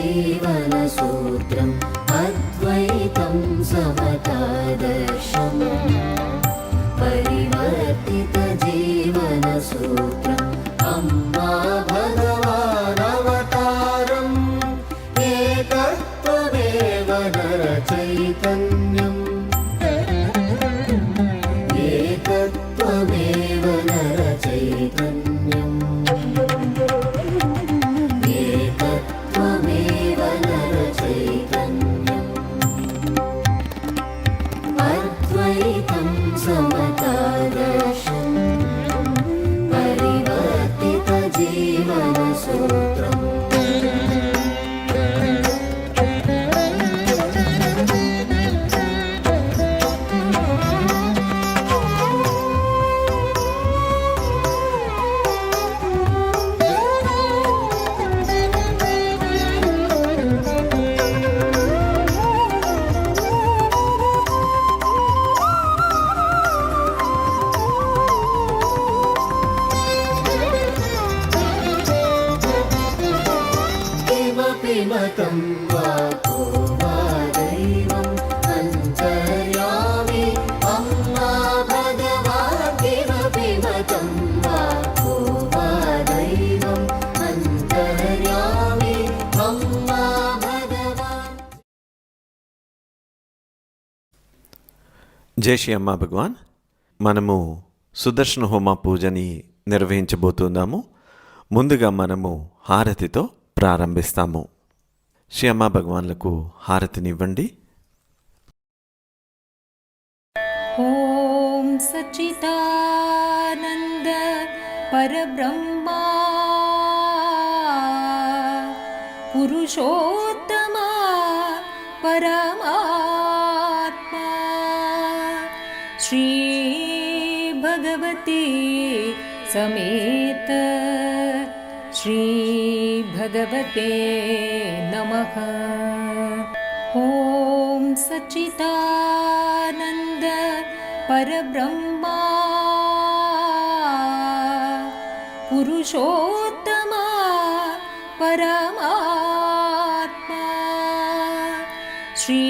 जीवनसूत्रम् अद्वैतं समतादर्शम् परिवर्तितजीवनसूत्रम् अम्मा भगवानवतारम् एकत्वमेव नरचैतन्यम् एकत्वमेव नरचैतन्यम् एकत्वमेव नरचैतन्यम् अद्वैतं समतादर्शम् परिवर्तितजीवनसूत्रम् मतं वाको वा दैवम् अन्तर्यामि अम्मा भगवान् किमपि मतं वाको वा दैवम् अन्तर्यामि अम्मा भगवान्। జై శ్రీ అమ్మా భగవాన్. మనము సుదర్శన హోమ పూజని నిర్వహించబోతున్నాము. ముందుగా మనము హారతితో ప్రారంభిస్తాము. శ్రీ అమ్మా భగవాన్లకు హారతినివ్వండి. ఓం సచ్చిదానంద పరబ్రహ్మా పురుషోత్తమా పరమాత్మా శ్రీ భగవతి సమేత శ్రీ భగవతే నమః. ఓం సచ్చిదానంద పరబ్రహ్మా పురుషోత్తమా పరమాత్మా శ్రీ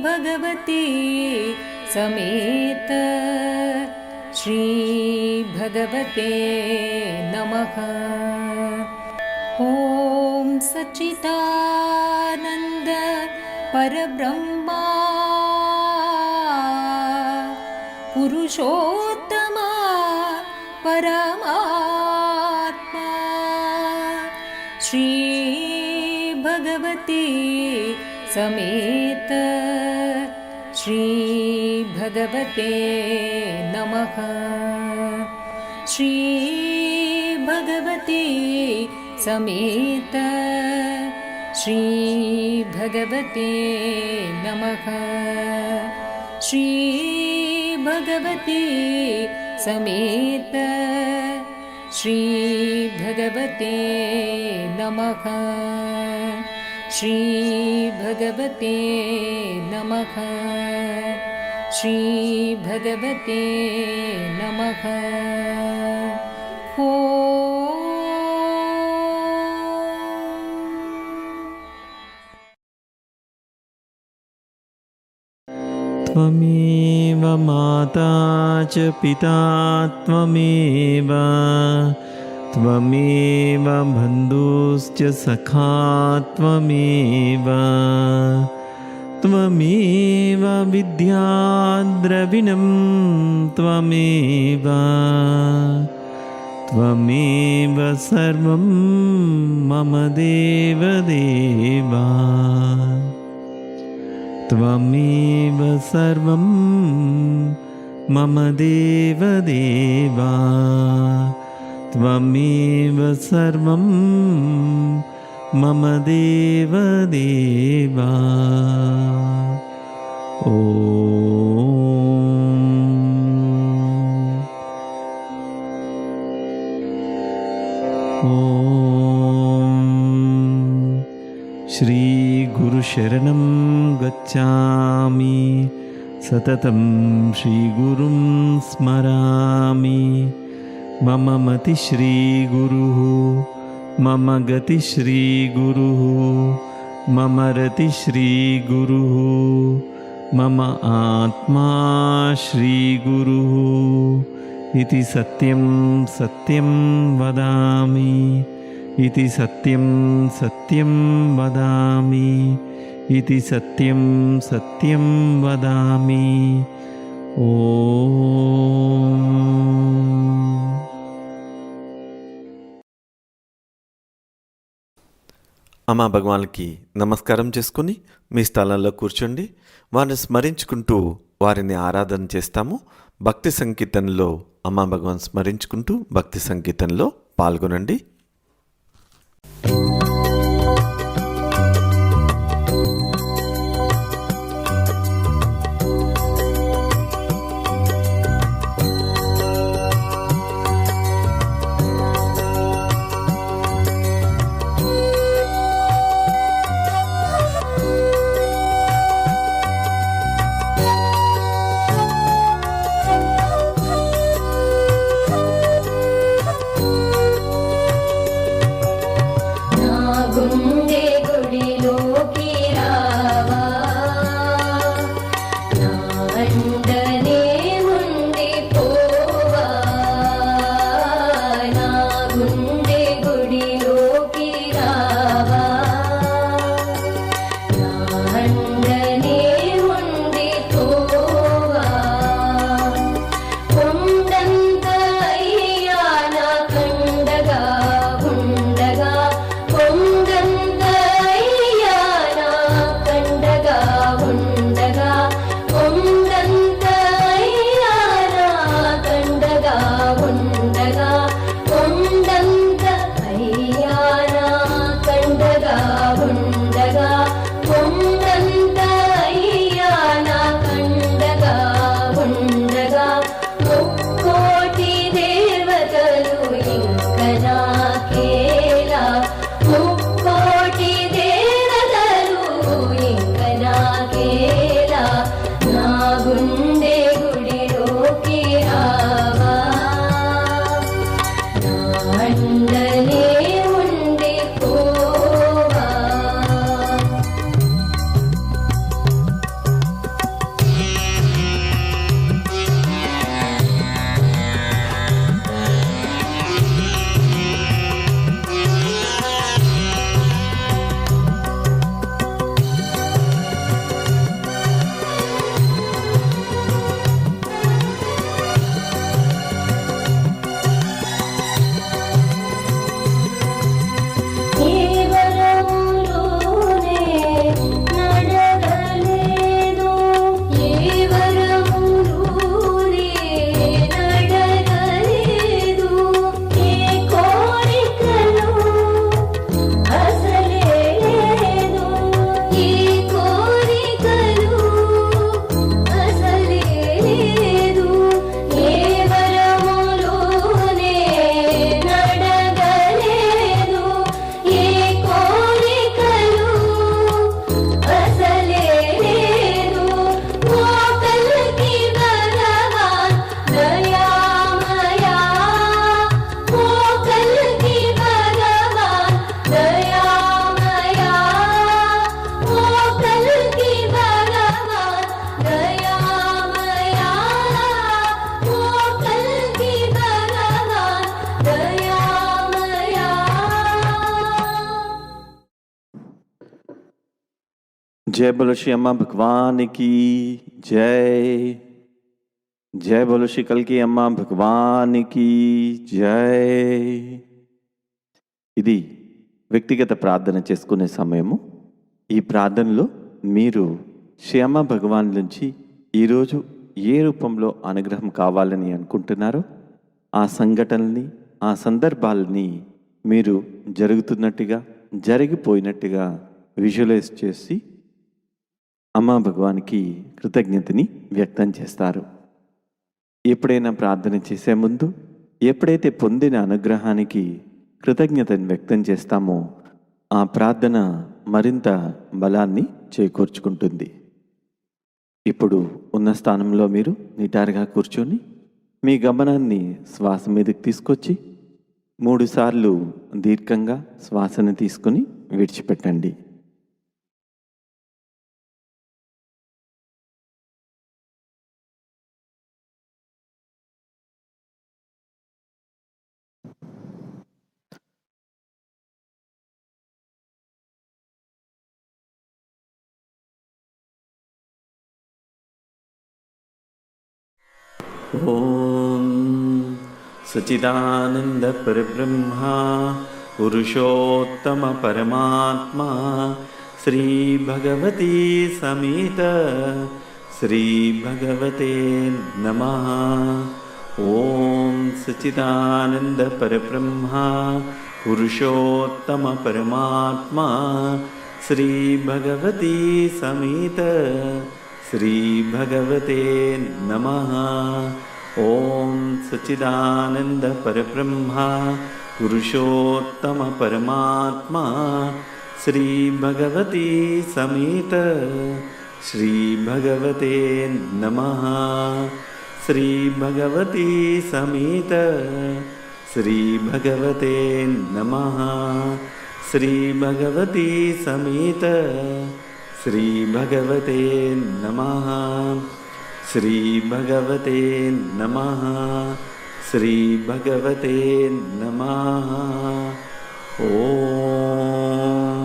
భగవతి సమేత శ్రీ భగవతే నమః. ఓం సచ్చిదానంద పరబ్రహ్మా పురుషోత్తమా పరమాత్మా శ్రీ భగవతి సమేత శ్రీ భగవతే నమః. శ్రీ భగవతి సమేత శ్రీ భగవతే నమః. శ్రీ భగవతి సమేత శ్రీ భగవతే నమః. శ్రీ భగవతే నమః. శ్రీ భగవతే నమః. त्वमेव माता च पिता त्वमेव त्वमेव बन्धुश्च सखा त्वमेव त्वमेव विद्याद्रविणं त्वमेव त्वमेव सर्वं मम देवदेवा त्वमेव सर्वं मम देवदेवा त्वमेव सर्वं मम देवदेवा श्री गुरुशरणं गच्छामि सततं श्रीगुरुं स्मरामि मम मति श्रीगुरुः मम गतिश्रीगुरुः मम रतिश्रीगुरुः मम आत्मा श्रीगुरुः इति सत्यं सत्यं वदामि इति सत्यं सत्यं वदामि इति सत्यं सत्यं वदामि ఓం. అమ్మా భగవాన్కి నమస్కారం చేసుకుని మీ స్థలంలో కూర్చోండి. వారిని స్మరించుకుంటూ వారిని ఆరాధన చేస్తాము. భక్తి సంకీర్తనలో అమ్మా భగవాన్ స్మరించుకుంటూ భక్తి సంకీర్తనలో పాల్గొనండి. जय बोलो श्री अम्मा भगवान की जय. जय बोलो श्री कल की अम्मा भगवान की जय. ఇది వ్యక్తిగత ప్రార్థన చేసుకునే సమయము. ఈ ప్రార్థనలో మీరు శ్రీ అమ్మ భగవాన్ నుంచి ఈరోజు ఏ రూపంలో అనుగ్రహం కావాలని అనుకుంటున్నారో ఆ సంఘటనల్ని ఆ సందర్భాలని మీరు జరుగుతున్నట్టుగా జరిగిపోయినట్టుగా విజువలైజ్ చేసి అమ్మా భగవాన్కి కృతజ్ఞతని వ్యక్తం చేస్తారు. ఎప్పుడైనా ప్రార్థన చేసే ముందు ఎప్పుడైతే పొందిన అనుగ్రహానికి కృతజ్ఞతని వ్యక్తం చేస్తామో ఆ ప్రార్థన మరింత బలాన్ని చేకూర్చుకుంటుంది. ఇప్పుడు ఉన్న స్థానంలో మీరు నిటారుగా కూర్చొని మీ గమనాన్ని శ్వాస మీదకి తీసుకొచ్చి 3 సార్లు దీర్ఘంగా శ్వాసను తీసుకుని విడిచిపెట్టండి. ఓం సచిదానంద పరబ్రహ్మ పురుషోత్తమ పరమాత్మ శ్రీ భగవతి సమేత శ్రీ భగవతే నమః. ఓం సచిదానంద పరబ్రహ్మ పురుషోత్తమ పరమాత్మ శ్రీ భగవతి సమేత శ్రీ భగవతే నమః. ఓం సచిదానంద పరబ్రహ్మ పురుషోత్తమ పరమాత్మ శ్రీ భగవతి సమేత శ్రీ భగవతే నమః. శ్రీ భగవతి సమేత శ్రీ భగవతే నమః. శ్రీ భగవతి సమేత శ్రీ భగవతే నమః. శ్రీ భగవతే నమః. శ్రీ భగవతే నమః. ఓం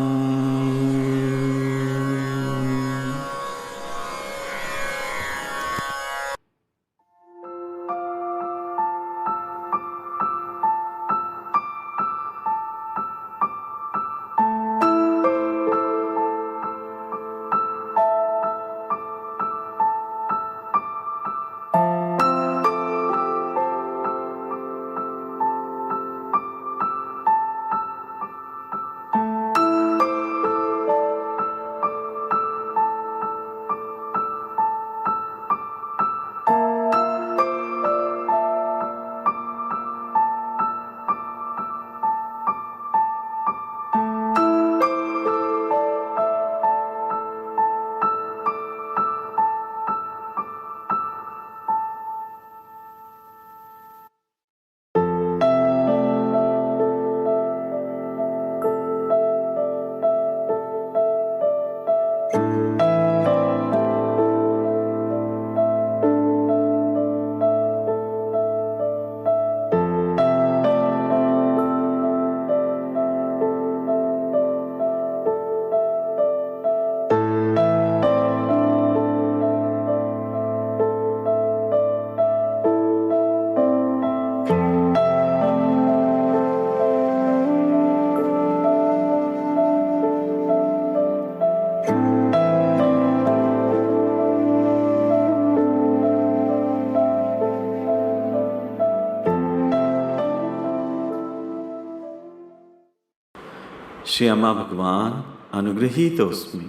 श्री अम्मा भगवान अनुगृहीतोस्मि.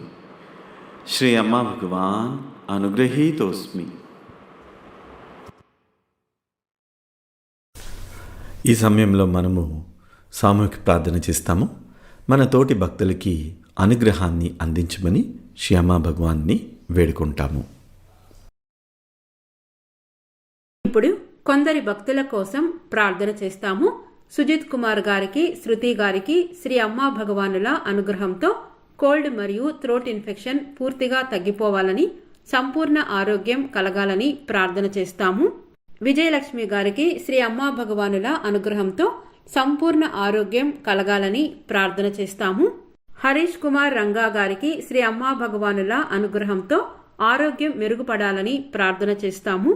श्री अम्मा भगवान अनुगृहीतोस्मि. ఈ సమయంలో మనము సామూహిక ప్రార్థన చేస్తాము. మన తోటి భక్తులకి అనుగ్రహాన్ని అందించమని శ్రీ అమ్మా భగవాన్ని వేడుకుంటాము. ఇప్పుడు కొందరి భక్తుల కోసం ప్రార్థన చేస్తాము. సుజిత్ కుమార్ గారికి, శృతి గారికి శ్రీ అమ్మా భగవానుల అనుగ్రహంతో కోల్డ్ మరియు థ్రోట్ ఇన్ఫెక్షన్ పూర్తిగా తగ్గిపోవాలని, సంపూర్ణ ఆరోగ్యం కలగాలని ప్రార్థన చేస్తాము. విజయలక్ష్మి గారికి శ్రీ అమ్మా భగవానుల అనుగ్రహంతో సంపూర్ణ ఆరోగ్యం కలగాలని ప్రార్థన చేస్తాము. హరీష్ కుమార్ రంగా గారికి శ్రీ అమ్మా భగవానుల అనుగ్రహంతో ఆరోగ్యం మెరుగుపడాలని ప్రార్థన చేస్తాము.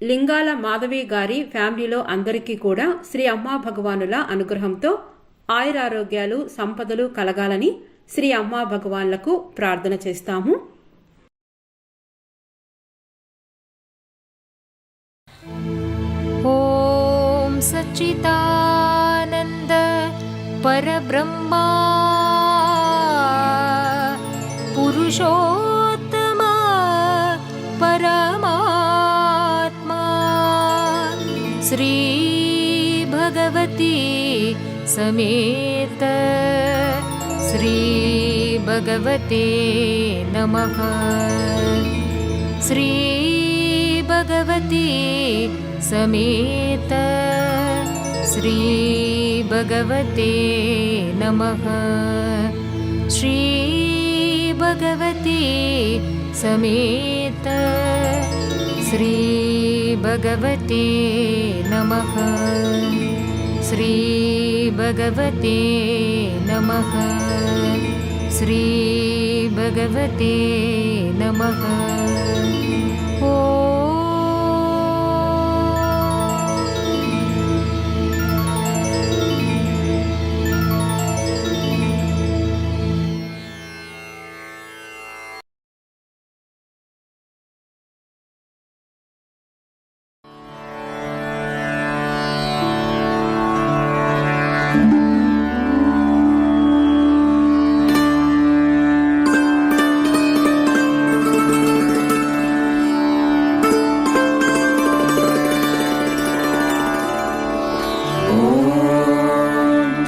లింగాల మాధవి గారి ఫ్యామిలీలో అందరికీ కూడా శ్రీ అమ్మా భగవానుల అనుగ్రహంతో ఆయురారోగ్యాలు, సంపదలు కలగాలని శ్రీ అమ్మా భగవాన్లకు ప్రార్థన చేస్తాము. ఓం సచ్చిదానంద పరబ్రహ్మా పురుషోత్తమ పరమాత్మా శ్రీ భగవతి సమేత శ్రీ భగవతే నమః. శ్రీ భగవతి సమేత श्रीभगवते नमः। श्रीभगवते समेत श्रीभगवते नमः। श्रीभगवते नमः। श्रीभगवते नमः।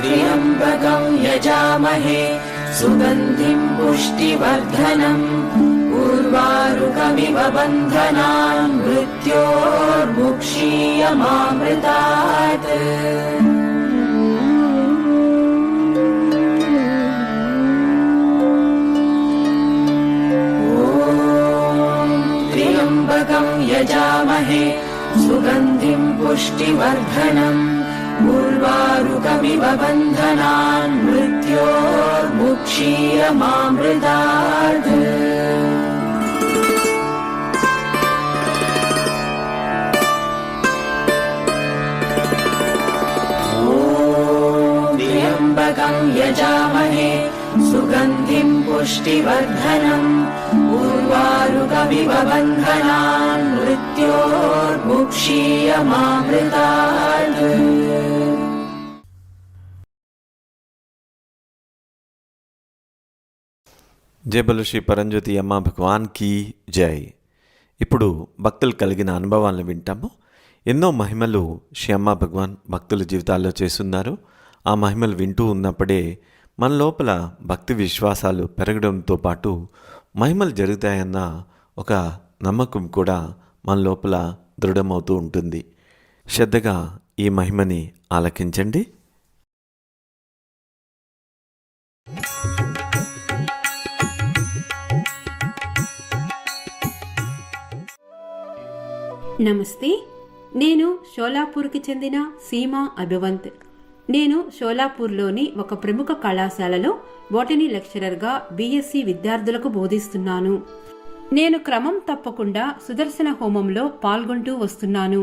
त्र्यम्बकं यजामहे सुगन्धिं पुष्टिवर्धनम् उर्वारुकमिव बन्धनान् मृत्योर्मुक्षीयमामृतात्। त्र्यम्बकं यजामहे सुगन्धिं पुष्टिवर्धनम् उर्वारुकमिव बन्धनान् मृत्योर्मुक्षीयमामृतात्। त्र्यम्बकं यजामहे सुगन्धिं पुष्टिवर्धनम् उर्वारुकमिव बन्धनान् मृत्योर्मुक्षीयमामृतात्। జై బలు శ్రీ పరంజ్యోతి అమ్మ భగవాన్ కీ జై. ఇప్పుడు భక్తులు కలిగిన అనుభవాలను వింటాము. ఎన్నో మహిమలు శ్రీ అమ్మ భగవాన్ భక్తుల జీవితాల్లో చేస్తున్నారు. ఆ మహిమలు వింటూ ఉన్నప్పుడే మన లోపల భక్తి విశ్వాసాలు పెరగడంతో పాటు మహిమలు జరుగుతాయన్న ఒక నమ్మకం కూడా మన లోపల దృఢమవుతూ ఉంటుంది. శ్రద్ధగా ఈ మహిమని ఆలకించండి. నమస్తే. నేను షోలాపూర్కి చెందిన సీమా అభివంత్. నేను షోలాపూర్లోని ఒక ప్రముఖ కళాశాలలో బోటనీ లెక్చరర్గా బీఎస్సీ విద్యార్థులకు బోధిస్తున్నాను. నేను క్రమం తప్పకుండా సుదర్శన హోమంలో పాల్గొంటూ వస్తున్నాను.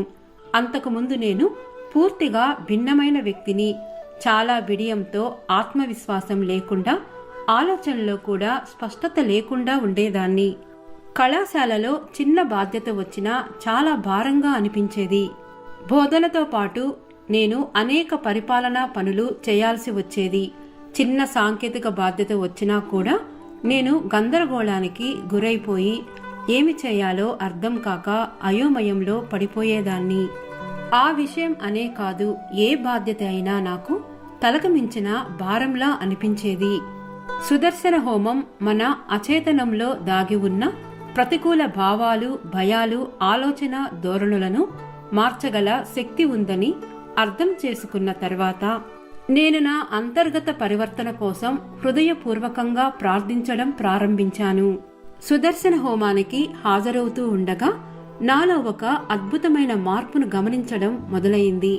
అంతకుముందు నేను పూర్తిగా భిన్నమైన వ్యక్తిని. చాలా బిడియంతో, ఆత్మవిశ్వాసం లేకుండా, ఆలోచనలో కూడా స్పష్టత లేకుండా ఉండేదాన్ని. కళాశాలలో చిన్న బాధ్యత వచ్చినా చాలా భారంగా అనిపించేది. బోధనతో పాటు నేను అనేక పరిపాలనా పనులు చేయాల్సి వచ్చేది. చిన్న సాంకేతిక బాధ్యత వచ్చినా కూడా నేను గందరగోళానికి గురైపోయి ఏమి చేయాలో అర్థం కాక అయోమయంలో పడిపోయేదాన్ని. ఆ విషయం అనే కాదు, ఏ బాధ్యత అయినా నాకు తలకు మించిన భారంలా అనిపించేది. సుదర్శన హోమం మన అచేతనంలో దాగి ఉన్న ప్రతికూల భావాలు, భయాలు, ఆలోచన ధోరణులను మార్చగల శక్తి ఉందని అర్థం చేసుకున్న తర్వాత నేను నా అంతర్గత పరివర్తన కోసం హృదయపూర్వకంగా ప్రార్థించడం ప్రారంభించాను. సుదర్శన హోమానికి హాజరవుతూ ఉండగా నాలో ఒక అద్భుతమైన మార్పును గమనించడం మొదలైంది.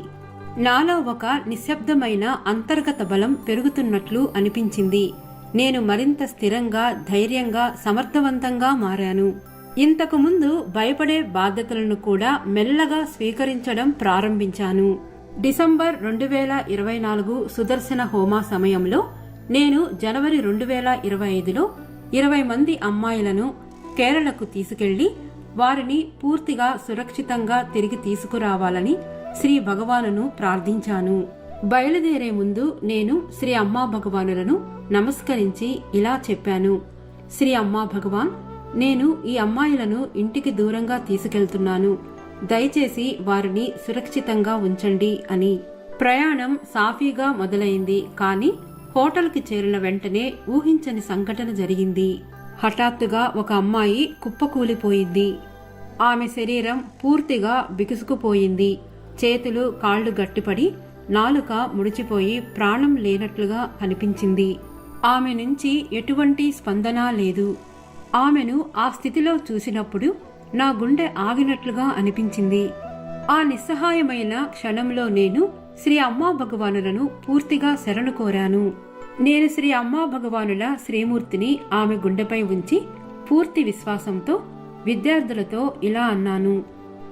నాలో ఒక నిశ్శబ్దమైన అంతర్గత బలం పెరుగుతున్నట్లు అనిపించింది. నేను మరింత స్థిరంగా, ధైర్యంగా, సమర్థవంతంగా మారాను. ఇంతకుముందు భయపడే బాధ్యతలను కూడా మెల్లగా స్వీకరించడం ప్రారంభించాను. డిసెంబర్ 2024 సుదర్శన హోమా సమయంలో నేను జనవరి 2025లో 20 మంది అమ్మాయిలను కేరళకు తీసుకెళ్లి వారిని పూర్తిగా సురక్షితంగా తిరిగి తీసుకురావాలని శ్రీ భగవానును ప్రార్థించాను. బయలుదేరే ముందు నేను శ్రీ అమ్మా భగవానులను నమస్కరించి ఇలా చెప్పాను: శ్రీ అమ్మా భగవాన్, నేను ఈ అమ్మాయిలను ఇంటికి దూరంగా తీసుకెళ్తున్నాను. దయచేసి వారిని సురక్షితంగా ఉంచండి అని. ప్రయాణం సాఫీగా మొదలైంది. కానీ హోటల్కి చేరిన వెంటనే ఊహించని సంఘటన జరిగింది. హఠాత్తుగా ఒక అమ్మాయి కుప్పకూలిపోయింది. ఆమె శరీరం పూర్తిగా బిగుసుకుపోయింది. చేతులు కాళ్లు గట్టిపడి నాలుక ముడిచిపోయి ప్రాణం లేనట్లుగా అనిపించింది. ఆమె నుంచి ఎటువంటి స్పందన లేదు. ఆమెను ఆ స్థితిలో చూసినప్పుడు నా గుండె ఆగినట్లుగా అనిపించింది. ఆ నిస్సహాయమైన క్షణంలో నేను శ్రీ అమ్మా భగవానులను పూర్తిగా శరణు కోరాను. నేను శ్రీ అమ్మా భగవానుల శ్రీమూర్తిని ఆమె గుండెపై ఉంచి పూర్తి విశ్వాసంతో విద్యార్థులతో ఇలా అన్నాను: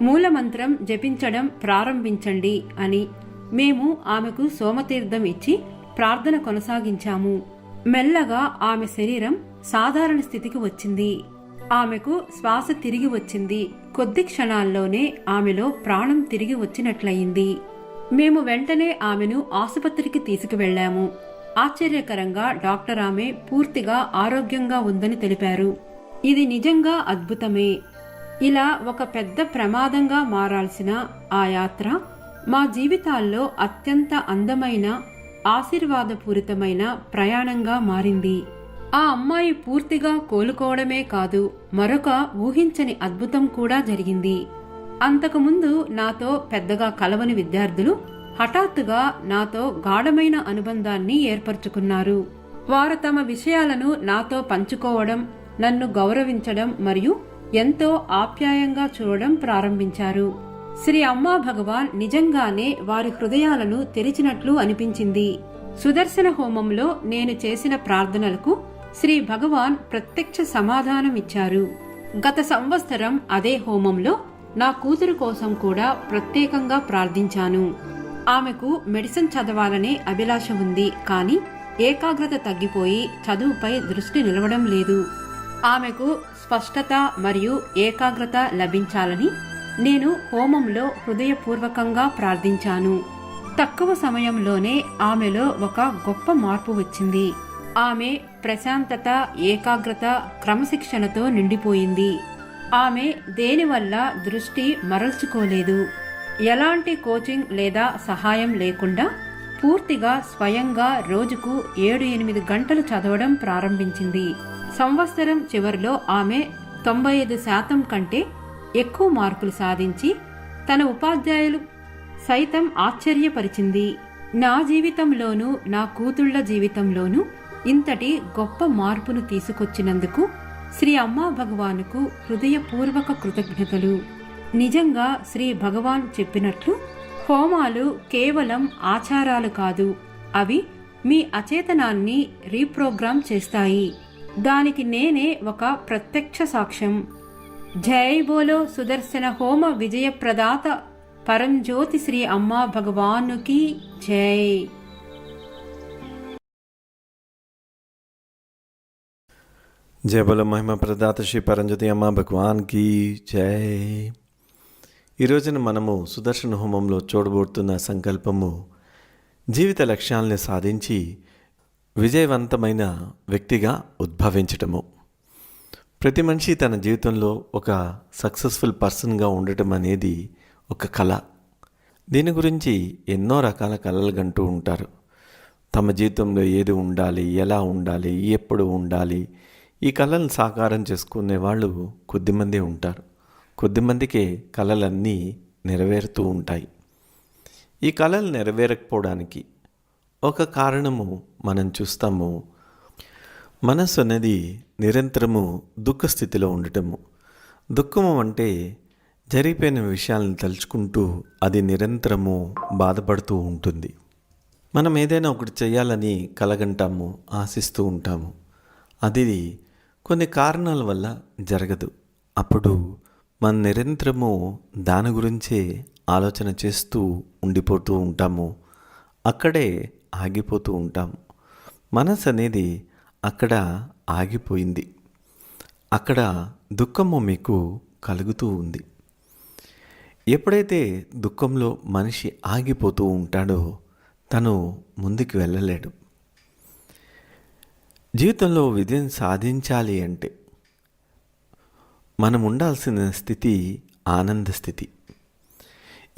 మూలమంత్రం జపించడం ప్రారంభించండి అని. మేము ఆమెకు సోమతీర్థం ఇచ్చి ప్రార్థన కొనసాగించాము. మెల్లగా ఆమె శరీరం సాధారణ స్థితికి వచ్చింది. ఆమెకు శ్వాస తిరిగి వచ్చింది. కొద్ది క్షణాల్లోనే ఆమెలో ప్రాణం తిరిగి వచ్చినట్లయింది. మేము వెంటనే ఆమెను ఆసుపత్రికి తీసుకువెళ్లాము. ఆశ్చర్యకరంగా డాక్టర్ ఆమె పూర్తిగా ఆరోగ్యంగా ఉందని తెలిపారు. ఇది నిజంగా అద్భుతమే. ఇలా ఒక పెద్ద ప్రమాదంగా మారాల్సిన ఆ యాత్ర మా జీవితాల్లో అత్యంత అందమైన, ఆశీర్వాదపూరితమైన ప్రయాణంగా మారింది. ఆ అమ్మాయి పూర్తిగా కోలుకోవడమే కాదు, మరొక ఊహించని అద్భుతం కూడా జరిగింది. అంతకుముందు నాతో పెద్దగా కలవని విద్యార్థులు హఠాత్తుగా నాతో గాఢమైన అనుబంధాన్ని ఏర్పరచుకున్నారు. వారు తమ విషయాలను నాతో పంచుకోవడం, నన్ను గౌరవించడం మరియు ఎంతో ఆప్యాయంగా చూడడం ప్రారంభించారు. శ్రీ అమ్మా భగవాన్ నిజంగానే వారి హృదయాలను తెరిచినట్లు అనిపించింది. సుదర్శన హోమంలో నేను చేసిన ప్రార్థనలకు శ్రీ భగవాన్ ప్రత్యక్ష సమాధానమిచ్చారు. గత సంవత్సరం అదే హోమంలో నా కూతురు కోసం కూడా ప్రత్యేకంగా ప్రార్థించాను. ఆమెకు మెడిసిన్ చదవాలనే అభిలాష ఉంది, కానీ ఏకాగ్రత తగ్గిపోయి చదువుపై దృష్టి నిలవడం లేదు. ఆమెకు స్పష్టత మరియు ఏకాగ్రత లభించాలని నేను హోమంలో హృదయపూర్వకంగా ప్రార్థించాను. తక్కువ సమయంలోనే ఆమెలో ఒక గొప్ప మార్పు వచ్చింది. ఆమె ప్రశాంతత, ఏకాగ్రత, క్రమశిక్షణతో నిండిపోయింది. ఆమె దేనివల్ల దృష్టి మరల్చుకోలేదు. ఎలాంటి కోచింగ్ లేదా సహాయం లేకుండా పూర్తిగా స్వయంగా రోజుకు 7-8 గంటలు చదవడం ప్రారంభించింది. సంవత్సరం చివరిలో ఆమె 95% కంటే ఎక్కువ మార్కులు సాధించి తన ఉపాధ్యాయులు సైతం ఆశ్చర్యపరిచింది. నా జీవితంలోనూ నా కూతుళ్ల జీవితంలోనూ ఇంతటి గొప్ప మార్పును తీసుకొచ్చినందుకు శ్రీ అమ్మా భగవానుకు హృదయపూర్వక కృతజ్ఞతలు. నిజంగా శ్రీ భగవాన్ చెప్పినట్లు హోమాలు కేవలం ఆచారాలు కాదు, అవి మీ అచేతనాన్ని రీప్రోగ్రామ్ చేస్తాయి. దానికి నేనే ఒక ప్రత్యక్ష సాక్ష్యం. జై బోలో సుదర్శన హోమ విజయప్రదాత పరంజ్యోతి శ్రీ అమ్మా భగవానుకి జై. జయ బోలో మహిమ ప్రదాత శ్రీ పరంజ్యోతి అమ్మ భగవాన్కి జై. ఈ రోజున మనము సుదర్శన హోమంలో చూడబోతున్న సంకల్పము జీవిత లక్ష్యాలను సాధించి విజయవంతమైన వ్యక్తిగా ఉద్భవించటము. ప్రతి మనిషి తన జీవితంలో ఒక సక్సెస్ఫుల్ పర్సన్గా ఉండటం అనేది ఒక కళ. దీని గురించి ఎన్నో రకాల కళలు కంటూ ఉంటారు. తమ జీవితంలో ఏది ఉండాలి, ఎలా ఉండాలి, ఎప్పుడు ఉండాలి, ఈ కళలను సాకారం చేసుకునే వాళ్ళు కొద్దిమంది ఉంటారు. కొద్దిమందికే కళలన్నీ నెరవేరుతూ ఉంటాయి. ఈ కళలు నెరవేరకపోవడానికి ఒక కారణము మనం చూస్తాము. మనస్సు అనేది నిరంతరము దుఃఖస్థితిలో ఉండటము. దుఃఖము అంటే జరిగిపోయిన విషయాలను తలుచుకుంటూ అది నిరంతరము బాధపడుతూ ఉంటుంది. మనం ఏదైనా ఒకటి చేయాలని కలగంటాము, ఆశిస్తూ ఉంటాము. అది కొన్ని కారణాల వల్ల జరగదు. అప్పుడు మనం నిరంతరము దాని గురించే ఆలోచన చేస్తూ ఉండిపోతూ ఉంటాము. అక్కడే ఆగిపోతూ ఉంటాము. మనసు అనేది అక్కడ ఆగిపోయింది. అక్కడ దుఃఖము మీకు కలుగుతూ ఉంది. ఎప్పుడైతే దుఃఖంలో మనిషి ఆగిపోతూ ఉంటాడో తను ముందుకు వెళ్ళలేడు. జీవితంలో విజయం సాధించాలి అంటే మనం ఉండాల్సిన స్థితి ఆనంద స్థితి.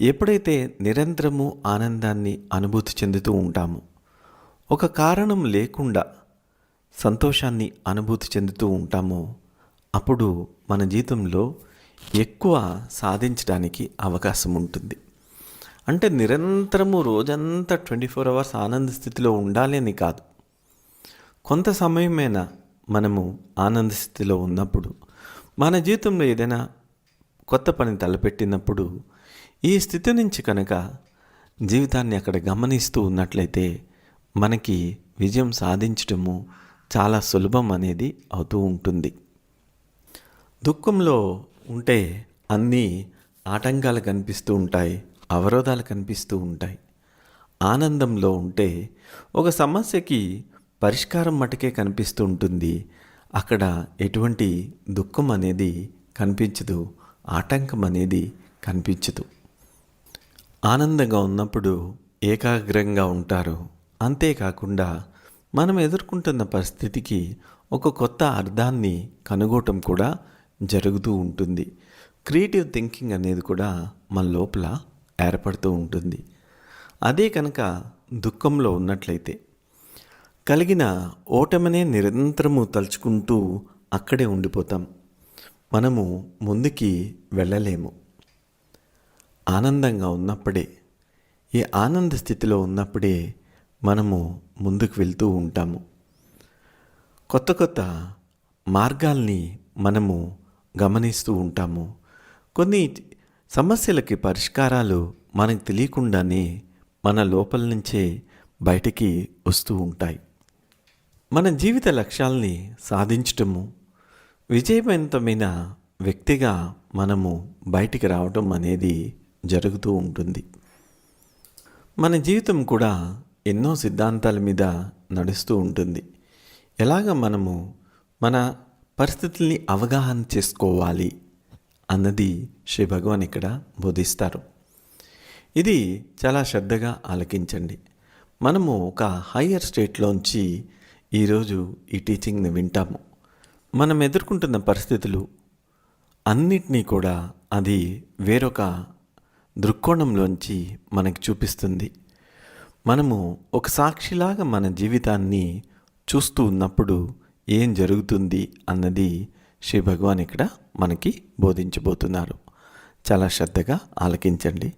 ఎప్పుడైతే నిరంతరము ఆనందాన్ని అనుభూతి చెందుతూ ఉంటామో, ఒక కారణం లేకుండా సంతోషాన్ని అనుభూతి చెందుతూ ఉంటామో, అప్పుడు మన జీవితంలో ఎక్కువ సాధించడానికి అవకాశం ఉంటుంది. అంటే నిరంతరము రోజంతా 24 అవర్స్ ఆనంద స్థితిలో ఉండాలి అని కాదు. కొంత సమయమైనా మనము ఆనంద స్థితిలో ఉన్నప్పుడు, మన జీవితంలో ఏదైనా కొత్త పని తలపెట్టినప్పుడు ఈ స్థితి నుంచి కనుక జీవితాన్ని అక్కడ గమనిస్తూ ఉన్నట్లయితే మనకి విజయం సాధించటము చాలా సులభం అనేది అవుతూ ఉంటుంది. దుఃఖంలో ఉంటే అన్నీ ఆటంకాలు కనిపిస్తూ ఉంటాయి, అవరోధాలు కనిపిస్తూ ఉంటాయి. ఆనందంలో ఉంటే ఒక సమస్యకి పరిష్కారం మటుకే కనిపిస్తూ ఉంటుంది. అక్కడ ఎటువంటి దుఃఖం అనేది కనిపించదు, ఆటంకం అనేది కనిపించదు. ఆనందంగా ఉన్నప్పుడు ఏకాగ్రంగా ఉంటారు. అంతేకాకుండా మనం ఎదుర్కొంటున్న పరిస్థితికి ఒక కొత్త అర్థాన్ని కనుగోవటం కూడా జరుగుతూ ఉంటుంది. క్రియేటివ్ థింకింగ్ అనేది కూడా మన లోపల ఏర్పడుతూ ఉంటుంది. అదే కనుక దుఃఖంలో ఉన్నట్లయితే కలిగిన ఓటమినే నిరంతరము తలుచుకుంటూ అక్కడే ఉండిపోతాం. మనము ముందుకి వెళ్ళలేము. ఆనందంగా ఉన్నప్పుడే, ఈ ఆనంద స్థితిలో ఉన్నప్పుడే మనము ముందుకు వెళ్తూ ఉంటాము. కొత్త కొత్త మార్గాల్ని మనము గమనిస్తూ ఉంటాము. కొన్ని సమస్యలకి పరిష్కారాలు మనకు తెలియకుండానే మన లోపల నుంచే బయటికి వస్తూ ఉంటాయి. మన జీవిత లక్ష్యాల్ని సాధించటము, విజయవంతమైన వ్యక్తిగా మనము బయటికి రావడం అనేది జరుగుతూ ఉంటుంది. మన జీవితం కూడా ఎన్నో సిద్ధాంతాల మీద నడుస్తూ ఉంటుంది. ఎలాగ మనము మన పరిస్థితుల్ని అవగాహన చేసుకోవాలి అన్నది శ్రీ భగవాన్ ఇక్కడ బోధిస్తారు. ఇది చాలా శ్రద్ధగా ఆలకించండి. మనము ఒక హయ్యర్ స్టేట్లోంచి ఈరోజు ఈ టీచింగ్ని వింటాము. మనం ఎదుర్కొంటున్న పరిస్థితులు అన్నిటినీ కూడా అది వేరొక దృక్కోణంలోంచి మనకి చూపిస్తుంది. మనము ఒక సాక్షిలాగా మన జీవితాన్ని చూస్తూ ఉన్నప్పుడు ఏం జరుగుతుంది అన్నది శ్రీ భగవాన్ ఇక్కడ మనకి బోధించబోతున్నారు. చాలా శ్రద్ధగా ఆలకించండి.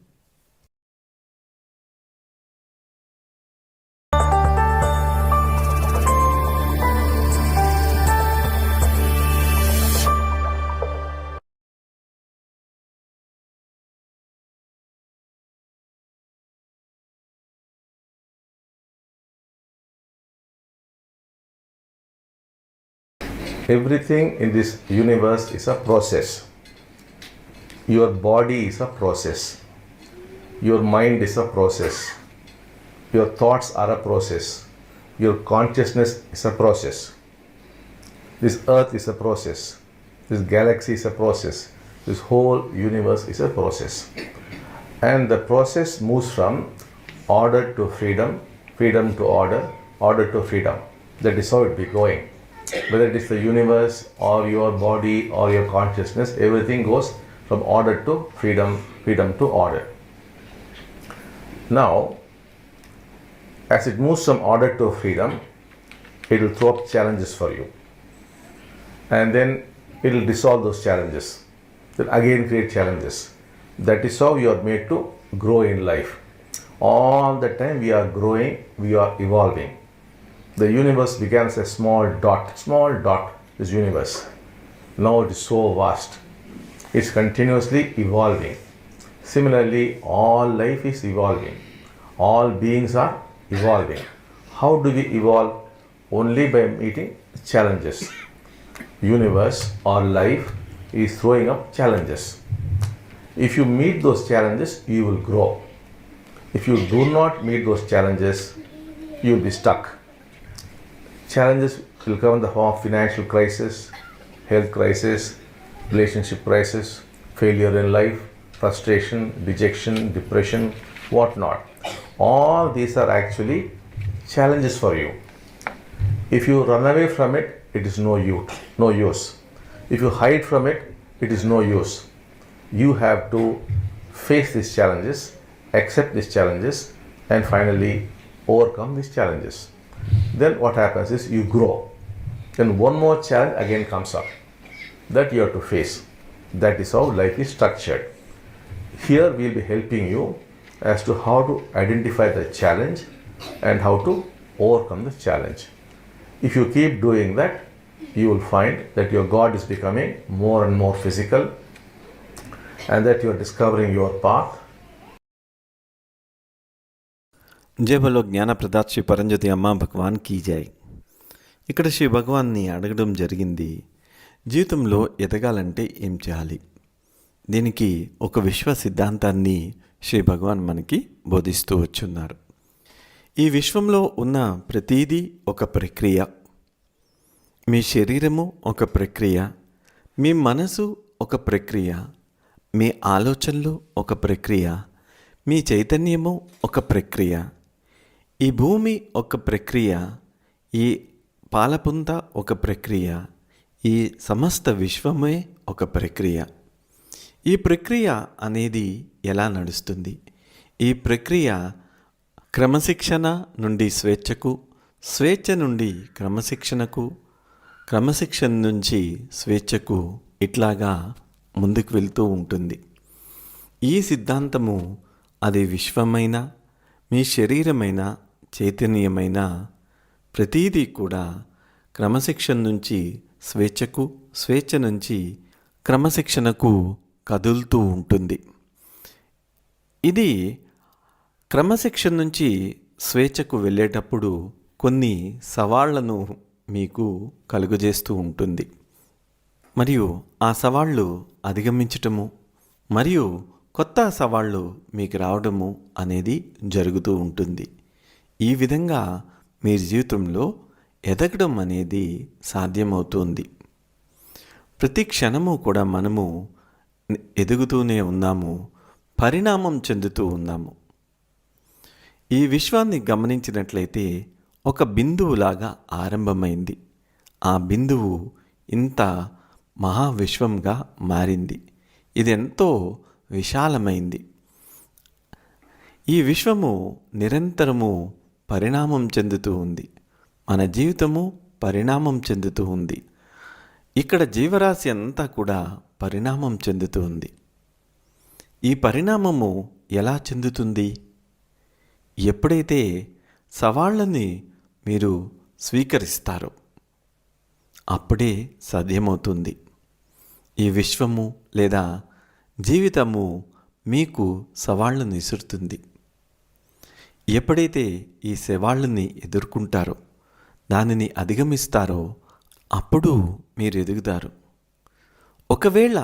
Everything in this universe is a process. Your body is a process. Your mind is a process. Your thoughts are a process. Your consciousness is a process. This earth is a process. This galaxy is a process. This whole universe is a process. And the process moves from order to freedom, freedom to order, order to freedom. That is how it be going. Whether it is the universe or your body or your consciousness, everything goes from order to freedom, freedom to order. Now, as it moves from order to freedom, it will throw up challenges for you. And then it will dissolve those challenges. Then again create challenges. That is how you are made to grow in life. All the time we are growing, we are evolving. The universe began as a small dot, this universe. Now it is so vast. It's continuously evolving. Similarly, all life is evolving. All beings are evolving. How do we evolve? Only by meeting challenges. Universe or life is throwing up challenges. If you meet those challenges, you will grow. If you do not meet those challenges, you will be stuck. Challenges will come in the form of financial crisis, health crisis, relationship crisis, failure in life, frustration, dejection, depression, whatnot. All these are actually challenges for you. If you run away from it, it is no use. If you hide from it, it is no use. You have to face these challenges, accept these challenges, and finally overcome these challenges. Then what happens is you grow. Then one more challenge again comes up that you have to face. That is how life is structured. Here we will be helping you as to how to identify the challenge and how to overcome the challenge. If you keep doing that, you will find that your God is becoming more and more physical and that you are discovering your path. जय बोलो జ్ఞానప్రదాత శ్రీ పరంజ్యోతి అమ్మ భగవాన్ key జై. ఇక్కడ శ్రీ భగవాన్ని అడగడం జరిగింది, జీవితంలో ఎదగాలంటే ఏం చేయాలి. దీనికి ఒక విశ్వ సిద్ధాంతాన్ని శ్రీ భగవాన్ మనకి బోధిస్తూ వచ్చున్నారు. ఈ విశ్వంలో ఉన్న ప్రతీదీ ఒక ప్రక్రియ. మీ శరీరము ఒక ప్రక్రియ, మీ మనసు ఒక ప్రక్రియ, మీ ఆలోచనలు ఒక ప్రక్రియ, మీ చైతన్యము ఒక ప్రక్రియ, ఈ భూమి ఒక ప్రక్రియ, ఈ పాలపుంత ఒక ప్రక్రియ, ఈ సమస్త విశ్వమే ఒక ప్రక్రియ. ఈ ప్రక్రియ అనేది ఎలా నడుస్తుంది? ఈ ప్రక్రియ క్రమశిక్షణ నుండి స్వేచ్ఛకు, స్వేచ్ఛ నుండి క్రమశిక్షణకు, క్రమశిక్షణ నుంచి స్వేచ్ఛకు ఇట్లాగా ముందుకు వెళ్తూ ఉంటుంది. ఈ సిద్ధాంతము అది విశ్వమైన, మీ శరీరమైన, చైతన్యమైన ప్రతీదీ కూడా క్రమశిక్షణ నుంచి స్వేచ్ఛకు, స్వేచ్ఛ నుంచి క్రమశిక్షణకు కదులుతూ ఉంటుంది. ఇది క్రమశిక్షణ నుంచి స్వేచ్ఛకు వెళ్ళేటప్పుడు కొన్ని సవాళ్లను మీకు కలుగజేస్తూ ఉంటుంది. మరియు ఆ సవాళ్ళు అధిగమించటము మరియు కొత్త సవాళ్ళు మీకు రావడము అనేది జరుగుతూ ఉంటుంది. ఈ విధంగా మీ జీవితంలో ఎదగడం అనేది సాధ్యమవుతుంది. ప్రతి క్షణము కూడా మనము ఎదుగుతూనే ఉన్నాము, పరిణామం చెందుతూ ఉన్నాము. ఈ విశ్వాన్ని గమనించినట్లయితే ఒక బిందువులాగా ఆరంభమైంది. ఆ బిందువు ఇంత మహావిశ్వంగా మారింది. ఇది ఎంతో విశాలమైంది. ఈ విశ్వము నిరంతరము పరిణామం చెందుతూ ఉంది. మన జీవితము పరిణామం చెందుతూ ఉంది. ఇక్కడ జీవరాశి అంతా కూడా పరిణామం చెందుతూ ఉంది. ఈ పరిణామము ఎలా చెందుతుంది? ఎప్పుడైతే సవాళ్ళని మీరు స్వీకరిస్తారో అప్పుడే సాధ్యమవుతుంది. ఈ విశ్వము లేదా జీవితము మీకు సవాళ్ళను విసురుతుంది. ఎప్పుడైతే ఈ సవాళ్ళని ఎదుర్కొంటారో, దానిని అధిగమిస్తారో అప్పుడు మీరు ఎదుగుతారు. ఒకవేళ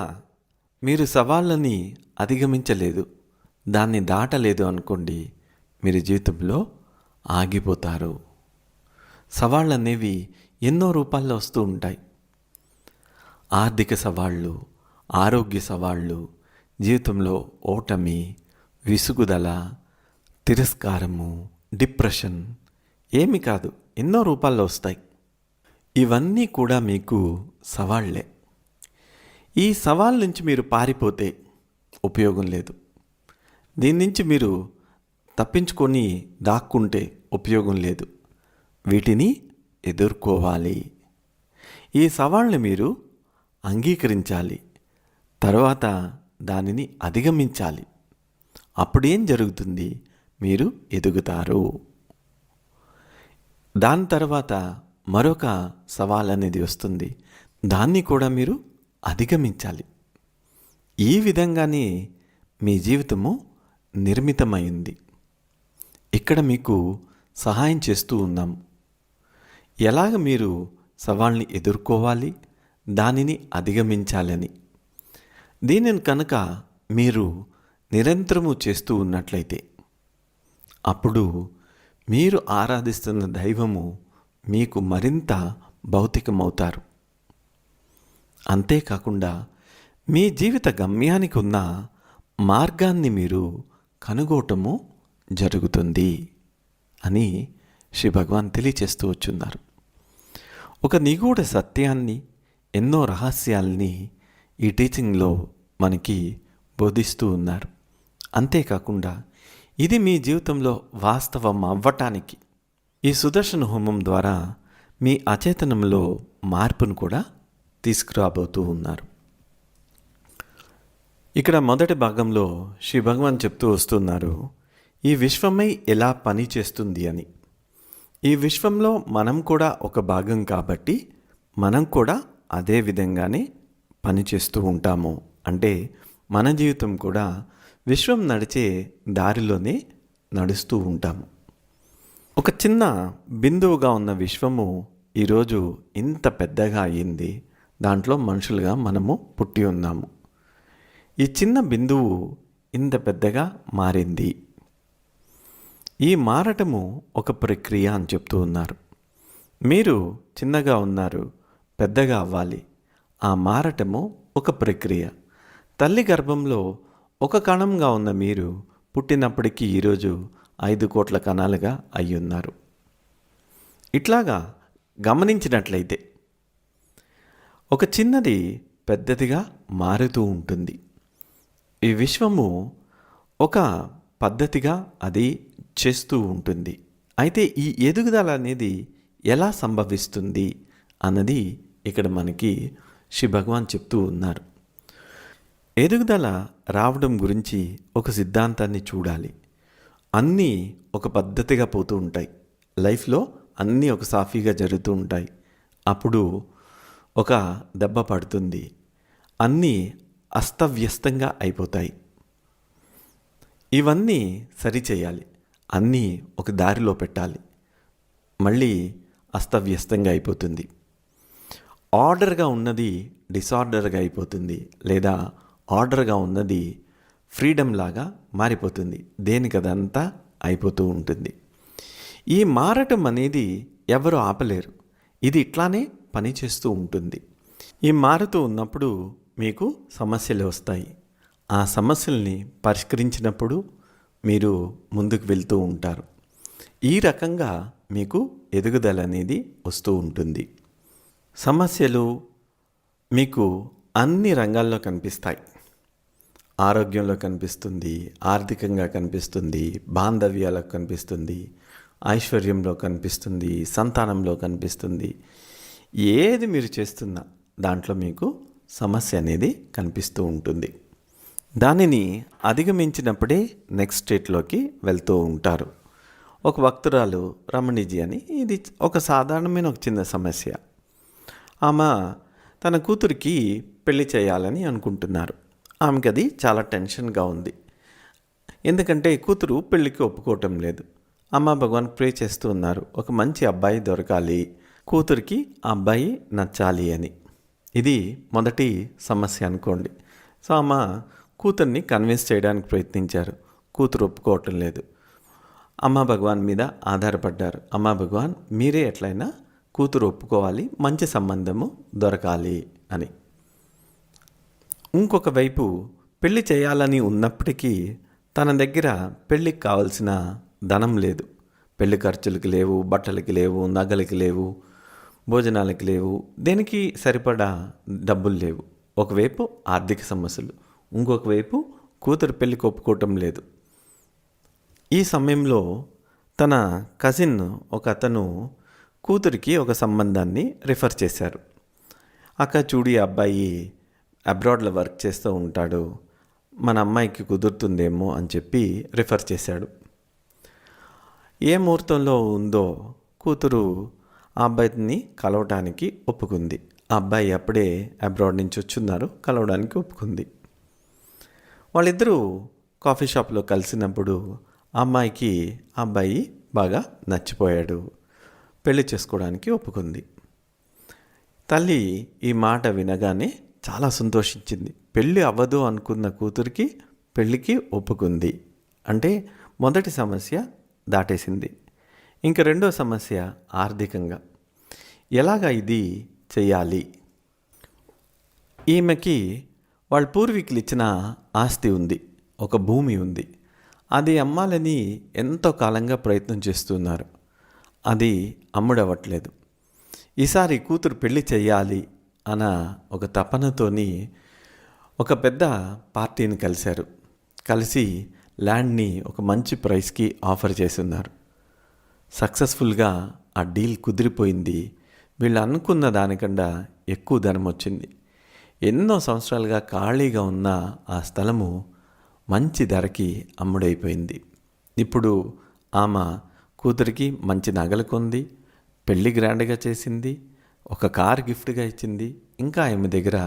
మీరు సవాళ్ళని అధిగమించలేదు, దాన్ని దాటలేదు అనుకోండి, మీరు జీవితంలో ఆగిపోతారు. సవాళ్ళు అనేవి ఎన్నో రూపాల్లో వస్తూ ఉంటాయి. ఆర్థిక సవాళ్ళు, ఆరోగ్య సవాళ్ళు, జీవితంలో ఓటమి, విసుగుదల, తిరస్కారము, డిప్రెషన్, ఏమి కాదు, ఎన్నో రూపాల్లో వస్తాయి. ఇవన్నీ కూడా మీకు సవాళ్లే. ఈ సవాల్ నుంచి మీరు పారిపోతే ఉపయోగం లేదు. దీని నుంచి మీరు తప్పించుకొని దాక్కుంటే ఉపయోగం లేదు. వీటిని ఎదుర్కోవాలి. ఈ సవాళ్ళని మీరు అంగీకరించాలి. తర్వాత దానిని అధిగమించాలి. అప్పుడేం జరుగుతుంది? మీరు ఎదుగుతారు. దాని తర్వాత మరొక సవాల్ అనేది వస్తుంది. దాన్ని కూడా మీరు అధిగమించాలి. ఈ విధంగానే మీ జీవితము నిర్మితమైంది. ఇక్కడ మీకు సహాయం చేస్తూ ఉన్నాం. ఎలాగ మీరు సవాల్ని ఎదుర్కోవాలి, దానిని అధిగమించాలని. దీనిని కనుక మీరు నిరంతరము చేస్తూ ఉన్నట్లయితే అప్పుడు మీరు ఆరాధిస్తున్న దైవము మీకు మరింత భౌతికమవుతారు. అంతేకాకుండా మీ జీవిత గమ్యానికి ఉన్న మార్గాన్ని మీరు కనుగోవటము జరుగుతుంది అని శ్రీ భగవాన్ తెలియచేస్తూ వచ్చున్నారు. ఒక నిగూఢ సత్యాన్ని, ఎన్నో రహస్యాల్ని ఈ టీచింగ్లో మనకి బోధిస్తూ ఉన్నారు. అంతేకాకుండా ఇది మీ జీవితంలో వాస్తవం అవ్వటానికి ఈ సుదర్శన హోమం ద్వారా మీ అచేతనంలో మార్పును కూడా తీసుకురాబోతూ ఉన్నారు. ఇక్కడ మొదటి భాగంలో శ్రీ భగవాన్ చెప్తూ వస్తున్నారు, ఈ విశ్వమై ఎలా పని చేస్తుంది అని. ఈ విశ్వంలో మనం కూడా ఒక భాగం కాబట్టి మనం కూడా అదే విధంగానే పనిచేస్తూ ఉంటాము. అంటే మన జీవితం కూడా విశ్వం నడిచే దారిలోనే నడుస్తూ ఉంటాము. ఒక చిన్న బిందువుగా ఉన్న విశ్వము ఈరోజు ఇంత పెద్దగా అయ్యింది. దాంట్లో మనుషులుగా మనము పుట్టి ఉన్నాము. ఈ చిన్న బిందువు ఇంత పెద్దగా మారింది. ఈ మారటము ఒక ప్రక్రియ అని చెప్తూ ఉన్నారు. మీరు చిన్నగా ఉన్నారు, పెద్దగా అవ్వాలి. ఆ మారటము ఒక ప్రక్రియ. తల్లి గర్భంలో ఒక కణంగా ఉన్న మీరు పుట్టినప్పటికీ ఈరోజు 5 కోట్ల కణాలుగా అయ్యున్నారు. ఇట్లాగా గమనించినట్లయితే ఒక చిన్నది పెద్దదిగా మారుతూ ఉంటుంది. ఈ విశ్వము ఒక పద్ధతిగా అది చేస్తూ ఉంటుంది. అయితే ఈ ఎదుగుదల అనేది ఎలా సంభవిస్తుంది అన్నది ఇక్కడ మనకి శ్రీ భగవాన్ చెప్తూ ఉన్నారు. ఎదుగుదల రావడం గురించి ఒక సిద్ధాంతాన్ని చూడాలి. అన్నీ ఒక పద్ధతిగా పోతూ ఉంటాయి. లైఫ్లో అన్నీ ఒక సాఫీగా జరుగుతూ ఉంటాయి. అప్పుడు ఒక దెబ్బ పడుతుంది, అన్నీ అస్తవ్యస్తంగా అయిపోతాయి. ఇవన్నీ సరిచేయాలి, అన్నీ ఒక దారిలో పెట్టాలి. మళ్ళీ అస్తవ్యస్తంగా అయిపోతుంది. ఆర్డర్గా ఉన్నది డిసార్డర్గా అయిపోతుంది, లేదా ఆర్డర్గా ఉన్నది ఫ్రీడమ్ లాగా మారిపోతుంది. దేనికదంతా అయిపోతూ ఉంటుంది. ఈ మారటం అనేది ఎవరు ఆపలేరు. ఇది ఇట్లానే పనిచేస్తూ ఉంటుంది. ఈ మారుతూ ఉన్నప్పుడు మీకు సమస్యలు వస్తాయి. ఆ సమస్యల్ని పరిష్కరించినప్పుడు మీరు ముందుకు వెళ్తూ ఉంటారు. ఈ రకంగా మీకు ఎదుగుదల అనేది వస్తూ ఉంటుంది. సమస్యలు మీకు అన్ని రంగాల్లో కనిపిస్తాయి. ఆరోగ్యంలో కనిపిస్తుంది, ఆర్థికంగా కనిపిస్తుంది, బాంధవ్యాలకు కనిపిస్తుంది, ఐశ్వర్యంలో కనిపిస్తుంది, సంతానంలో కనిపిస్తుంది. ఏది మీరు చేస్తున్నా దాంట్లో మీకు సమస్య అనేది కనిపిస్తూ ఉంటుంది. దానిని అధిగమించినప్పుడే నెక్స్ట్ స్టేట్లోకి వెళ్తూ ఉంటారు. ఒక భక్తురాలు రమణీజీ అని, ఇది ఒక సాధారణమైన ఒక చిన్న సమస్య. ఆమె తన కూతురికి పెళ్లి చేయాలని అనుకుంటున్నారు. ఆమెకి అది చాలా టెన్షన్గా ఉంది. ఎందుకంటే కూతురు పెళ్ళికి ఒప్పుకోవటం లేదు. అమ్మ భగవాన్ ప్రే చేస్తూ ఉన్నారు, ఒక మంచి అబ్బాయి దొరకాలి, కూతురికి ఆ అబ్బాయి నచ్చాలి అని. ఇది మొదటి సమస్య అనుకోండి. సో అమ్మ కూతుర్ని కన్విన్స్ చేయడానికి ప్రయత్నించారు. కూతురు ఒప్పుకోవటం లేదు. అమ్మ భగవాన్ మీద ఆధారపడ్డారు. అమ్మ భగవాన్ మీరే ఎట్లయినా కూతురు ఒప్పుకోవాలి, మంచి సంబంధము దొరకాలి అని. ఇంకొక వైపు పెళ్లి చేయాలని ఉన్నప్పటికీ తన దగ్గర పెళ్ళికి కావలసిన ధనం లేదు. పెళ్లి ఖర్చులకి లేవు, బట్టలకి లేవు, నగలకి లేవు, భోజనాలకి లేవు, దేనికి సరిపడా డబ్బులు లేవు. ఒకవైపు ఆర్థిక సమస్యలు, ఇంకొక వైపు కూతురు పెళ్ళికి ఒప్పుకోవటం లేదు. ఈ సమయంలో తన కజిన్ ఒక అతను కూతురికి ఒక సంబంధాన్ని రిఫర్ చేశారు. అక్క చూడి, అబ్బాయి అబ్రాడ్లో వర్క్ చేస్తూ ఉంటాడు, మన అమ్మాయికి కుదురుతుందేమో అని చెప్పి రిఫర్ చేశాడు. ఏ ముహూర్తంలో ఉందో కూతురు ఆ అబ్బాయిని కలవటానికి ఒప్పుకుంది. ఆ అబ్బాయి అప్పుడే అబ్రాడ్ నుంచి వచ్చున్నారు, కలవడానికి ఒప్పుకుంది. వాళ్ళిద్దరూ కాఫీ షాప్లో కలిసినప్పుడు ఆ అమ్మాయికి ఆ అబ్బాయి బాగా నచ్చిపోయాడు, పెళ్లి చేసుకోవడానికి ఒప్పుకుంది. తల్లి ఈ మాట వినగానే చాలా సంతోషించింది. పెళ్ళి అవ్వదు అనుకున్న కూతురికి పెళ్ళికి ఒప్పుకుంది. అంటే మొదటి సమస్య దాటేసింది. ఇంక రెండో సమస్య ఆర్థికంగా. ఎలాగ ఇది చెయ్యాలి? ఈమెకి వాళ్ళ పూర్వీకులు ఇచ్చిన ఆస్తి ఉంది, ఒక భూమి ఉంది. అది అమ్మాలని ఎంతో కాలంగా ప్రయత్నం చేస్తున్నారు. అది అమ్ముడవ్వట్లేదు. ఈసారి కూతురు పెళ్లి చెయ్యాలి అన్న ఒక తపనతోని ఒక పెద్ద పార్టీని కలిశారు. కలిసి ల్యాండ్ని ఒక మంచి ప్రైస్కి ఆఫర్ చేస్తున్నారు. సక్సెస్ఫుల్గా ఆ డీల్ కుదిరిపోయింది. వీళ్ళు అనుకున్న దానికన్నా ఎక్కువ ధనం వచ్చింది. ఎన్నో సంవత్సరాలుగా ఖాళీగా ఉన్న ఆ స్థలము మంచి ధరకి అమ్ముడైపోయింది. ఇప్పుడు ఆమె కూతురికి మంచి నగలు కొంది, పెళ్లి గ్రాండ్గా చేసింది, ఒక కార్ గిఫ్ట్గా ఇచ్చింది, ఇంకా ఆమె దగ్గర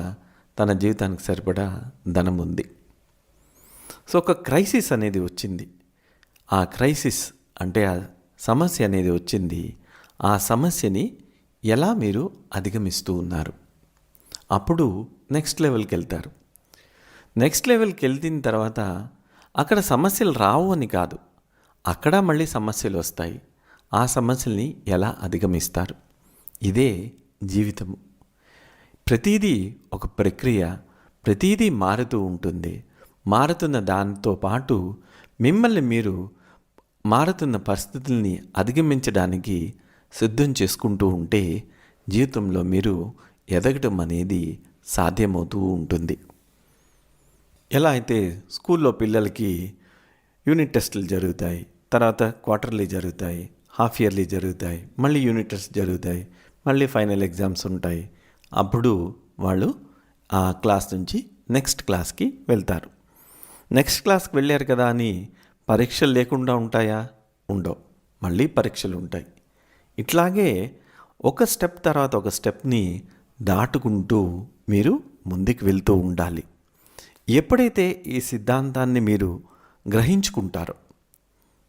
తన జీవితానికి సరిపడా ధనం ఉంది. సో ఒక క్రైసిస్ అనేది వచ్చింది. ఆ క్రైసిస్ అంటే ఆ సమస్య అనేది వచ్చింది. ఆ సమస్యని ఎలా మీరు అధిగమిస్తూ ఉన్నారు? అప్పుడు నెక్స్ట్ లెవెల్కి వెళ్తారు. నెక్స్ట్ లెవెల్కి వెళ్ళిన తర్వాత అక్కడ సమస్యలు రావు అని కాదు, అక్కడ మళ్ళీ సమస్యలు వస్తాయి. ఆ సమస్యల్ని ఎలా అధిగమిస్తారు? ఇదే జీవితము. ప్రతిదీ ఒక ప్రక్రియ, ప్రతిదీ మారుతూ ఉంటుంది. మారుతున్న దానితో పాటు మిమ్మల్ని మీరు మారుతున్న పరిస్థితుల్ని అధిగమించడానికి సిద్ధం చేసుకుంటూ ఉంటే జీవితంలో మీరు ఎదగటం అనేది సాధ్యమవుతూ ఉంటుంది. ఎలా అయితే స్కూల్లో పిల్లలకి యూనిట్ టెస్టులు జరుగుతాయి, తర్వాత క్వార్టర్లీ జరుగుతాయి, హాఫ్ ఇయర్లీ జరుగుతాయి, మళ్ళీ యూనిట్ టెస్ట్ జరుగుతాయి, మళ్ళీ ఫైనల్ ఎగ్జామ్స్ ఉంటాయి. అప్పుడు వాళ్ళు ఆ క్లాస్ నుంచి నెక్స్ట్ క్లాస్కి వెళ్తారు. నెక్స్ట్ క్లాస్కి వెళ్ళారు కదా అని పరీక్షలు లేకుండా ఉంటాయా? ఉండవు, మళ్ళీ పరీక్షలు ఉంటాయి. ఇట్లాగే ఒక స్టెప్ తర్వాత ఒక స్టెప్ని దాటుకుంటూ మీరు ముందుకు వెళ్తూ ఉండాలి. ఎప్పుడైతే ఈ సిద్ధాంతాన్ని మీరు గ్రహించుకుంటారో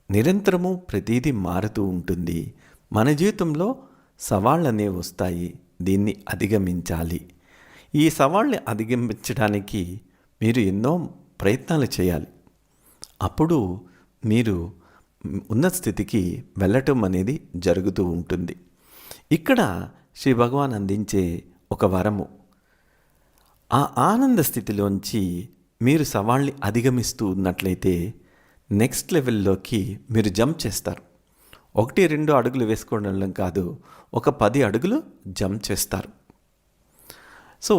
నిరంతరము ప్రతిదీ మారుతూ ఉంటుంది. మన జీవితంలో సవాళ్ళు అనేవి వస్తాయి, దీన్ని అధిగమించాలి. ఈ సవాళ్ళని అధిగమించడానికి మీరు ఎన్నో ప్రయత్నాలు చేయాలి. అప్పుడు మీరు ఉన్నత స్థితికి వెళ్ళటం అనేది జరుగుతూ ఉంటుంది. ఇక్కడ శ్రీ భగవాన్ అందించే ఒక వరము, ఆ ఆనంద స్థితిలోంచి మీరు సవాళ్ళని అధిగమిస్తూ ఉన్నట్లయితే నెక్స్ట్ లెవెల్లోకి మీరు జంప్ చేస్తారు. 1-2 అడుగులు వేసుకోవడం కాదు, ఒక 10 అడుగులు జంప్ చేస్తారు. సో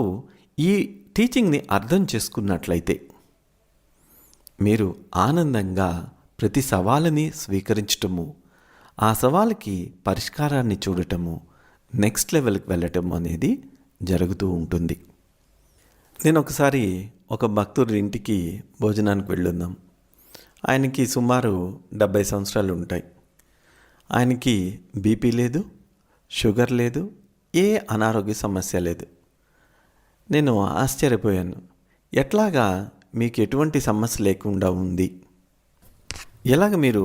ఈ టీచింగ్ని అర్థం చేసుకున్నట్లయితే మీరు ఆనందంగా ప్రతి సవాలుని స్వీకరించటము, ఆ సవాలుకి పరిష్కారాన్ని చూడటము, నెక్స్ట్ లెవెల్కి వెళ్ళటం అనేది జరుగుతూ ఉంటుంది. నేను ఒకసారి ఒక భక్తుడి ఇంటికి భోజనానికి వెళ్ళున్నాం. ఆయనకి సుమారు 70 సంవత్సరాలు ఉంటాయి. ఆయనకి బీపీ లేదు, షుగర్ లేదు, ఏ అనారోగ్య సమస్య లేదు. నేను ఆశ్చర్యపోయాను, ఎట్లాగా మీకు ఎటువంటి సమస్య లేకుండా ఉంది, ఎలాగ మీరు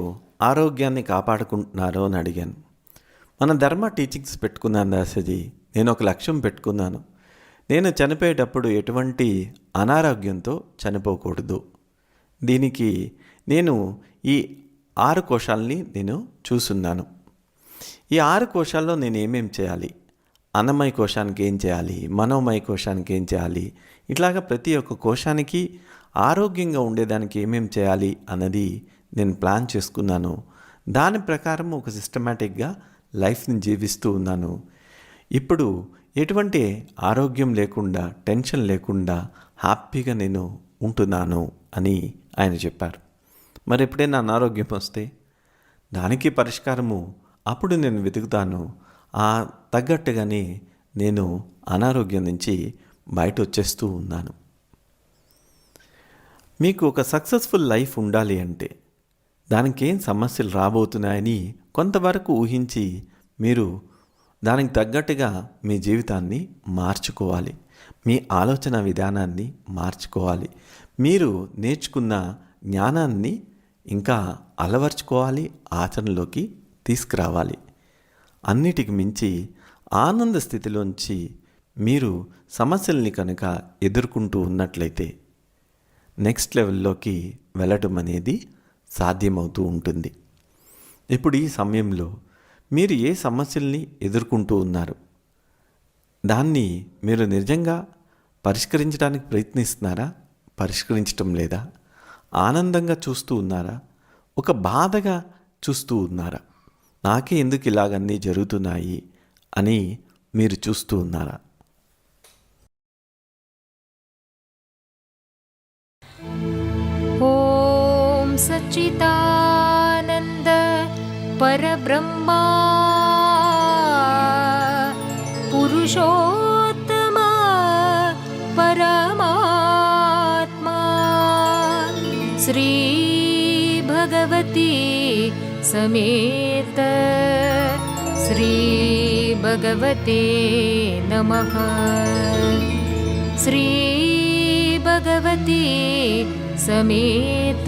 ఆరోగ్యాన్ని కాపాడుకుంటున్నారో అని అడిగాను. మన ధర్మ టీచింగ్స్ పెట్టుకున్నాను దాసజీ, నేను ఒక లక్ష్యం పెట్టుకున్నాను. నేను చనిపోయేటప్పుడు ఎటువంటి అనారోగ్యంతో చనిపోకూడదు. దీనికి నేను ఈ 6 కోశాలని నేను చూస్తున్నాను. ఈ 6 కోశాల్లో నేను ఏమేం చేయాలి, అన్నమయ కోశానికి ఏం చేయాలి, మనోమయ కోశానికి ఏం చేయాలి, ఇట్లాగా ప్రతి ఒక్క కోశానికి ఆరోగ్యంగా ఉండేదానికి ఏమేం చేయాలి అన్నది నేను ప్లాన్ చేసుకున్నాను. దాని ప్రకారం ఒక సిస్టమేటిక్గా లైఫ్ని జీవిస్తూ ఉన్నాను. ఇప్పుడు ఎటువంటి ఆరోగ్యం లేకుండా, టెన్షన్ లేకుండా హ్యాపీగా నేను ఉంటున్నాను అని ఆయన చెప్పారు. మరి ఎప్పుడైనా అనారోగ్యం వస్తే దానికి పరిష్కారము అప్పుడు నేను వెతుకుతాను. ఆ తగ్గట్టుగానే నేను అనారోగ్యం నుంచి బయట వచ్చేస్తూ ఉన్నాను. మీకు ఒక సక్సెస్ఫుల్ లైఫ్ ఉండాలి అంటే దానికి ఏం సమస్యలు రాబోతున్నాయని కొంతవరకు ఊహించి మీరు దానికి తగ్గట్టుగా మీ జీవితాన్ని మార్చుకోవాలి. మీ ఆలోచన విధానాన్ని మార్చుకోవాలి. మీరు నేర్చుకున్న జ్ఞానాన్ని ఇంకా అలవర్చుకోవాలి, ఆచరణలోకి తీసుకురావాలి. అన్నిటికి మించి ఆనంద స్థితిలోంచి మీరు సమస్యల్ని కనుక ఎదుర్కొంటూ ఉన్నట్లయితే నెక్స్ట్ లెవెల్లోకి వెళ్ళటం అనేది సాధ్యమవుతూ ఉంటుంది. ఇప్పుడు ఈ సమయంలో మీరు ఏ సమస్యల్ని ఎదుర్కొంటూ ఉన్నారు, దాన్ని మీరు నిజంగా పరిష్కరించడానికి ప్రయత్నిస్తున్నారా, పరిష్కరించటం లేదా, ఆనందంగా చూస్తూ ఉన్నారా, ఒక బాధగా చూస్తూ ఉన్నారా, నాకే ఎందుకు ఇలాగన్నీ జరుగుతున్నాయి అని మీరు చూస్తూ ఉన్నారా? ॐ सच्चिदानन्द परब्रह्मा पुरुषोत्तम परमात्मा श्री भगवती समेत श्री भगवते नमः। श्री भगवते समेत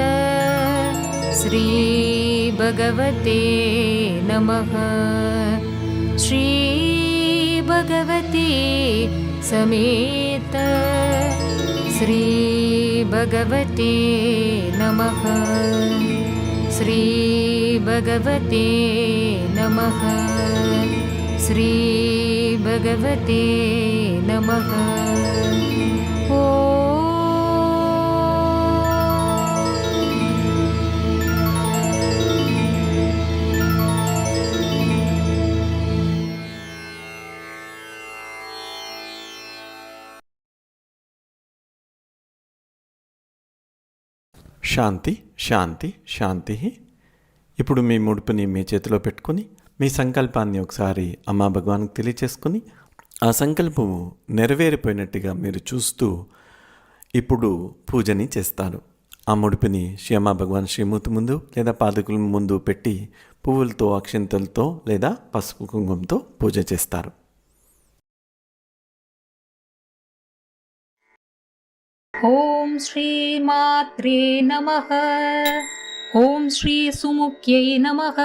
श्री भगवते नमः। श्री भगवते समेत श्री भगवते नमः। श्री भगवते नमः। श्री भगवते नमः। శాంతి శాంతి శాంతి. ఇప్పుడు మీ ముడుపుని మీ చేతిలో పెట్టుకొని మీ సంకల్పాన్ని ఒకసారి అమ్మా భగవాన్కి తెలియచేసుకొని ఆ సంకల్పము నెరవేరిపోయినట్టుగా మీరు చూస్తూ ఇప్పుడు పూజని చేస్తారు. ఆ ముడుపుని శ్రీ అమ్మా భగవాన్ శ్రీమూర్తి ముందు లేదా పాదకుల ముందు పెట్టి పువ్వులతో అక్షింతలతో లేదా పసుపు కుంకుమతో పూజ చేస్తారు. ఓం శ్రీ మాత్రే నమః. ఓం శ్రీ సుముఖ్యై నమః.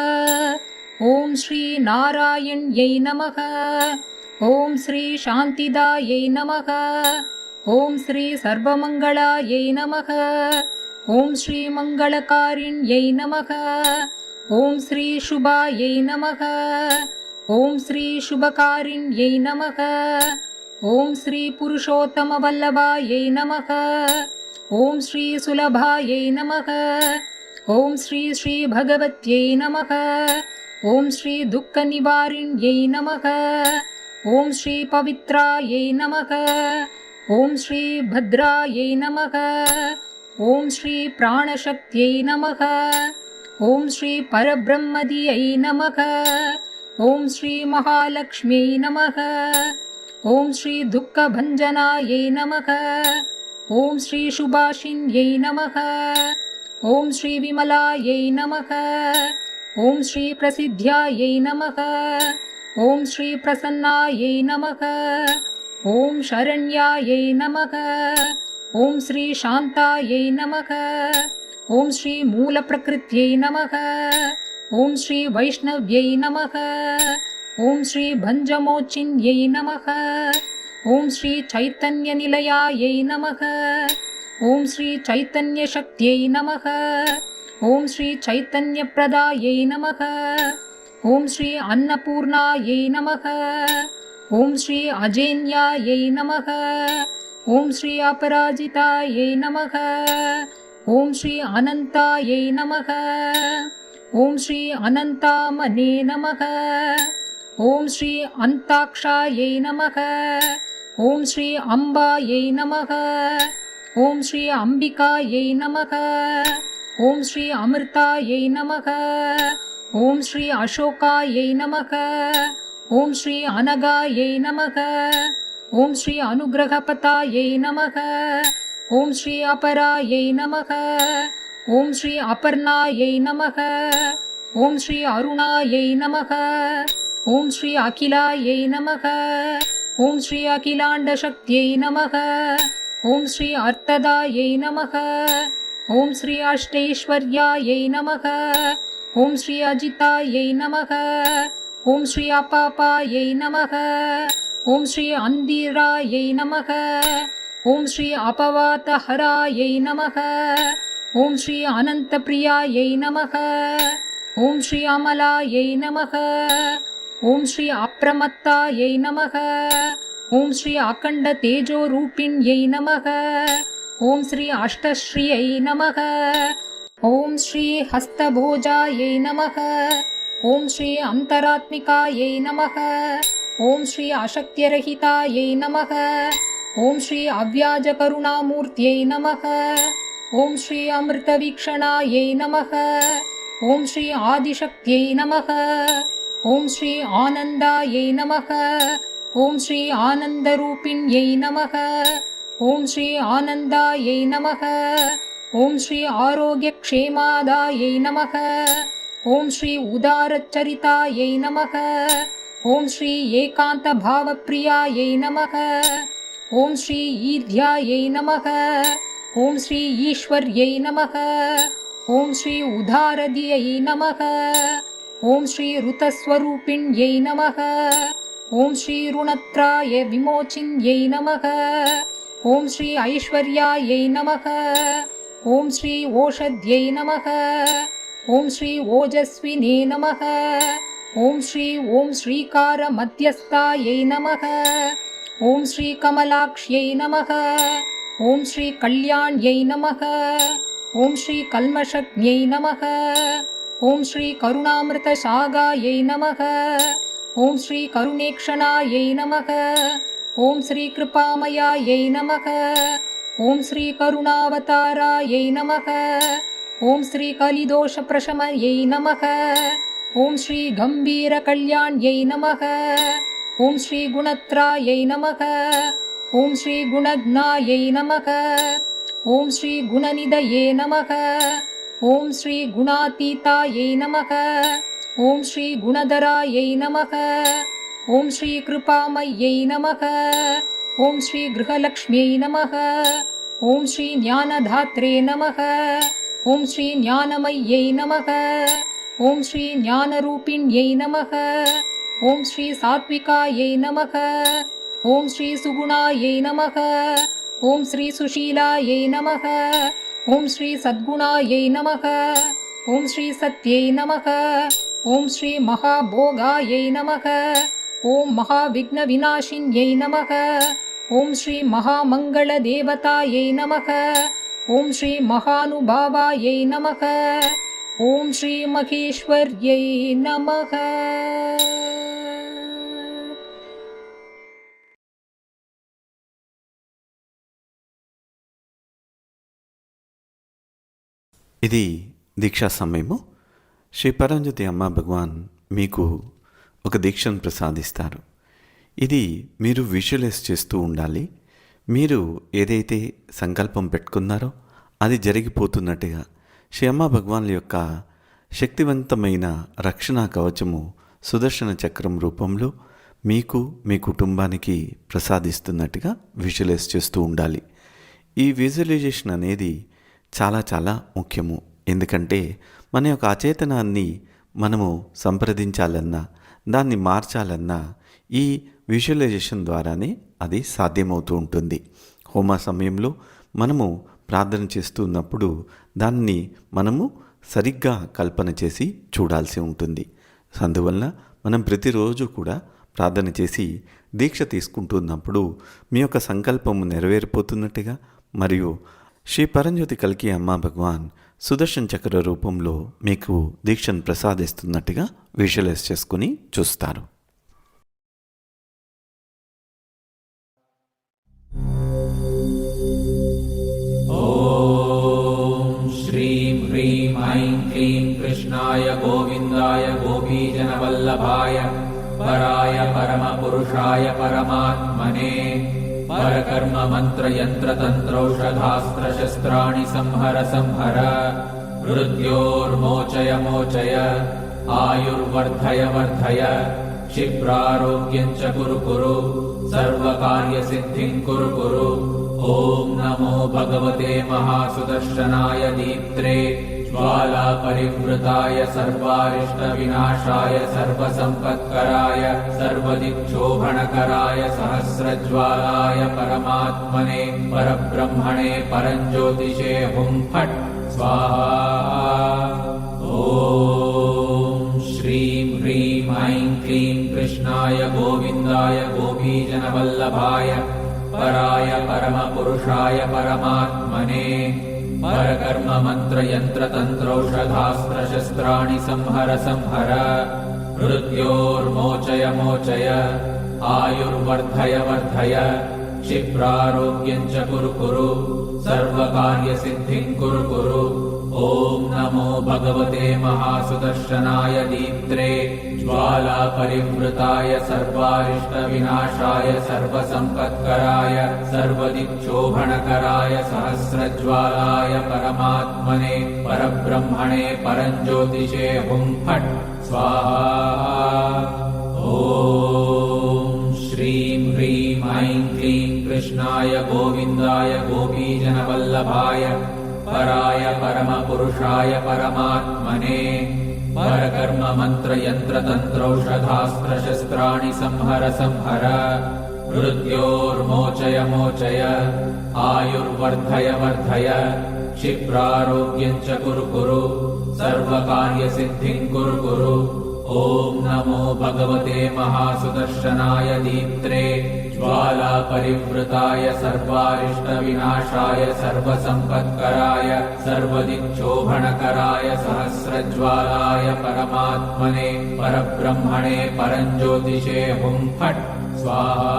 ఓం శ్రీ నారాయణ్యై నమః. ఓం శ్రీ శాంతిదాయై నమః. ఓం శ్రీ సర్వమంగళాయై నమః. ఓం శ్రీ మంగళకారిణ్యై నమః. ఓం శ్రీ శుభాయై నమః. ఓం శ్రీ శుభకారిణ్యై నమః. ఓం శ్రీ పురుషోత్తమవల్లభాయై నమః. ఓం శ్రీ సులభాయై నమః. ఓం శ్రీ శ్రీ భగవత్యై నమః. ఓం శ్రీ దుఃఖ నివారిణ్యై నమః. ఓం శ్రీ పవిత్రాయై నమః. ఓం శ్రీ భద్రాయై నమః. ఓం శ్రీ ప్రాణశక్త్యై నమః. ఓం శ్రీ పరబ్రహ్మదియై నమః. ఓం శ్రీ మహాలక్ష్మ్యై నమః. ఓం శ్రీ దుఃఖభంజనాయై నమః. ఓం శ్రీ శుభాషిణ్యై నమః. ఓం శ్రీ విమలాయై నమః. ఓం శ్రీ ప్రసిద్ధ్యాయై నమః. ఓం శ్రీ ప్రసన్నాయై నమః. ఓం శరణ్యాయై నమః. ఓం శ్రీ శాంతాయై నమః. ఓం శ్రీ మూలప్రకృత్యై నమః. ఓం శ్రీ వైష్ణవ్యై నమః. ఓం శ్రీ భంజమోచిన్యై నమః. ఓం శ్రీ చైతన్యనిలయాయై నమః. ఓం శ్రీ చైతన్యశక్త్యై నమః. ఓం శ్రీ చైతన్యప్రదాయై నమః. ఓం శ్రీ అన్నపూర్ణాయై నమః. ఓం శ్రీ అజేన్యాయై నమః. ఓం శ్రీ అపరాజితాయై నమః. ఓం శ్రీ అనంతాయై నమః. ఓం శ్రీ అనంతామనే నమః. ఓం శ్రీ అంతాక్షాయై నమః. ఓం శ్రీ అంబాయై నమః. ఓం శ్రీ అంబికాయై నమః. ఓం శ్రీ అమృతాయై నమః. ఓం శ్రీ అశోకాయై నమః. ఓం శ్రీ అనగాయై నమః. ఓం శ్రీ అనుగ్రహపతాయై నమః. ఓం శ్రీ అపరాయై నమః. ఓం శ్రీ అపర్ణాయై నమః. ఓం శ్రీ అరుణాయై నమః. ఓం శ్రీ అఖిలాయై నమః. ఓం శ్రీ అఖిలాండశక్త్యై నమః. ఓం శ్రీ అర్థదాయై నమః. ఓం శ్రీ అష్టైశ్వర్యాయై నమః. ఓం శ్రీ అజితాయై నమః. ఓం శ్రీ అపాపాయై నమః. ఓం శ్రీ అందిరాయై నమః. ఓం శ్రీ అపవాతహరాయై నమః. ఓం శ్రీ అనంతప్రియాయై నమః. ఓం శ్రీ అమలాయై నమః. ఓం శ్రీ అప్రమత్తాయై నమః. ఓం శ్రీ అఖండ తేజోరూపిణ్యై నమః. ఓం శ్రీ అష్టశ్రియై నమః. ఓం శ్రీ హస్తభోజాయై నమః. ఓం శ్రీ అంతరాత్మికాయై నమః. ఓం శ్రీ అశక్త్యరహితాయై నమః. ఓం శ్రీ అవ్యాజకరుణామూర్త్యై నమః. ఓం శ్రీ అమృతవీక్షణాయై నమః. ఓం శ్రీ ఆదిశక్త్యై నమః. ఓం శ్రీ ఆనందాయై నమః. ఓం శ్రీ ఆనందరూపిణ్యై నమః. ఓం శ్రీ ఆనందాయై నమః. ఓం శ్రీ ఆరోగ్యక్షేమాదాయై నమః. ॐ श्री उदारचरितायै नमः। ॐ श्री एकान्तभावप्रियायै नमः। ॐ श्री ईर्ध्यायै नमः। ॐ श्री ईश्वर्यै नमः। ॐ श्री उदारद्यै नमः। ॐ श्री ऋतस्वरूपिण्यै नमः। ॐ श्री ऋणत्राय विमोचिन्यै नमः। ॐ श्री ऐश्वर्यायै नमः। ॐ श्री ओषध्यै नमः। ॐ श्री ओजस्विने नमः। ॐ श्रीकारमध्यस्थायै नमः। ॐ श्री कमलाक्ष्यै नमः। ॐ श्री कल्याण्यै नमः। ॐ श्री कल्मषज्ञै नमः। ॐ श्री करुणामृतसागायै नमः। ॐ श्री करुणेक्षणायै नमः। ॐ श्री कृपामयायै नमः। ॐ श्री करुणावतारायै नमः। ॐ श्री कलिदोषप्रशमयै नमः। ॐ श्री गम्भीरकल्याण्यै नमः। ॐ श्री गुणत्रायै नमः। ॐ श्री गुणज्ञायै नमः। ॐ श्री गुणनिधये नमः। ॐ श्री गुणातीतायै नमः। ॐ श्री गुणधरायै नमः। ॐ श्री कृपामयै नमः। ॐ श्री गृहलक्ष्म्यै नमः। ॐ श्री ज्ञानधात्रे नमः। ॐ श्री ज्ञानमय्यै नमः। ॐ श्री ज्ञानरूपिण्यै नमः। ॐ श्री सात्विकायै नमः। ॐ श्री सुगुणायै नमः। ॐ श्री सुशीलायै नमः। ॐ श्री सद्गुणायै नमः। ॐ श्री सत्यै नमः। ॐ श्री महाभोगायै नमः। ॐ महाविघ्नविनाशिन्यै नमः। ॐ श्री महामङ्गलदेवतायै नमः। ॐ श्री महानुभावायै नमः। ॐ श्री महेश्वर्यै नमः। ఇది దీక్షా సమయము. శ్రీ పరంజ్యోతి అమ్మ భగవాన్ మీకు ఒక దీక్షను ప్రసాదిస్తారు. ఇది మీరు విజువలైజ్ చేస్తూ ఉండాలి. మీరు ఏదైతే సంకల్పం పెట్టుకున్నారో అది జరిగిపోతున్నట్టుగా శ్రీ అమ్మ భగవాన్ల యొక్క శక్తివంతమైన రక్షణ కవచము సుదర్శన చక్రం రూపంలో మీకు మీ కుటుంబానికి ప్రసాదిస్తున్నట్టుగా విజువలైజ్ చేస్తూ ఉండాలి. ఈ విజువలైజేషన్ అనేది చాలా చాలా ముఖ్యము. ఎందుకంటే మన యొక్క అచేతనాన్ని మనము సంప్రదించాలన్నా దాన్ని మార్చాలన్నా ఈ విజువలైజేషన్ ద్వారానే అది సాధ్యమవుతూ ఉంటుంది. హోమ సమయంలో మనము ప్రార్థన చేస్తున్నప్పుడు దాన్ని మనము సరిగ్గా కల్పన చేసి చూడాల్సి ఉంటుంది. అందువలన మనం ప్రతిరోజు కూడా ప్రార్థన చేసి దీక్ష తీసుకుంటున్నప్పుడు మీ యొక్క సంకల్పము నెరవేరిపోతున్నట్టుగా మరియు శ్రీ పరంజ్యోతి కల్కి అమ్మ భగవాన్ సుదర్శన్ చక్ర రూపంలో మీకు దీక్షను ప్రసాదిస్తున్నట్టుగా విజువలైజ్ చేసుకుని చూస్తారు. ఓం శ్రీం హ్రీం ఐం క్లీం కృష్ణాయ గోవిందాయ గోపీజనవల్లభాయ పరాయ పరమపురుషాయ పరమాత్మనే పరకర్మ మంత్ర యంత్ర తంత్రౌషధాస్త్ర శస్త్రాణి సంహర సంహర మృత్యోర్మోచయ మోచయ ఆయుర్వర్ధయ వర్ధయ క్షిప్రారోగ్యం చ కురు కురు సర్వకార్య సిద్ధిం కురు కురు. ఓం నమో భగవతే మహాసుదర్శనాయ దీప్త్రే జ్వాలా పరివృతాయ సర్వారిష్ట వినాశాయ సర్వసంపత్కరాయ సర్వదిక్షోభణకరాయ సహస్రజ్వాలాయ పరమాత్మనే పరబ్రహ్మణే పరంజ్యోతిషే హుం ఫట్ స్వాహా. ఓం శ్రీం హ్రీం ఐం క్లీం కృష్ణాయ గోవిందాయ గోపీజనవల్లభాయ పరాయ పరమపురుషాయ పరమాత్మనే పరకర్మ మంత్ర యంత్ర తంత్రౌషధాస్త్ర శస్త్రాణి సంహర సంహర మృత్యోర్మోచయ మోచయ ఆయుర్వర్ధయ వర్ధయ क्षिप्रारोग्यं च कुरु कुरु सर्वकार्यसिद्धिं कुरु कुरु। ॐ नमो भगवते महासुदर्शनाय दीप्त्रे ज्वालापरिवृताय सर्वारिष्टविनाशाय सर्वसम्पत्कराय सर्वदिक्शोभणकराय सहस्रज्वालाय परमात्मने परब्रह्मणे परञ्ज्योतिषे हुं फट् स्वाहा। ॐ श्रीं ह्रीं ऐं क्लीं कृष्णाय गोविन्दाय गोपीजनवल्लभाय पराय परमपुरुषाय परमात्मने परकर्म मंत्र यंत्र तंत्रौषधास्त्रशस्त्राणि संहर संहर मृत्योर्मोचय मोचय आयुर्वर्धय वर्धय क्षिप्रारोग्यं च कुरु कुरु सर्वकार्यसिद्धिं कुरु कुरु। ॐ नमो भगवते महासुदर्शनाय दीप्त्रे ज्वालापरिवृताय सर्वारिष्टविनाशाय सर्वसम्पत्कराय सर्वदिक्शोभणकराय सहस्रज्वालाय परमात्मने परब्रह्मणे परञ्ज्योतिषे हुं फट् स्वाहा।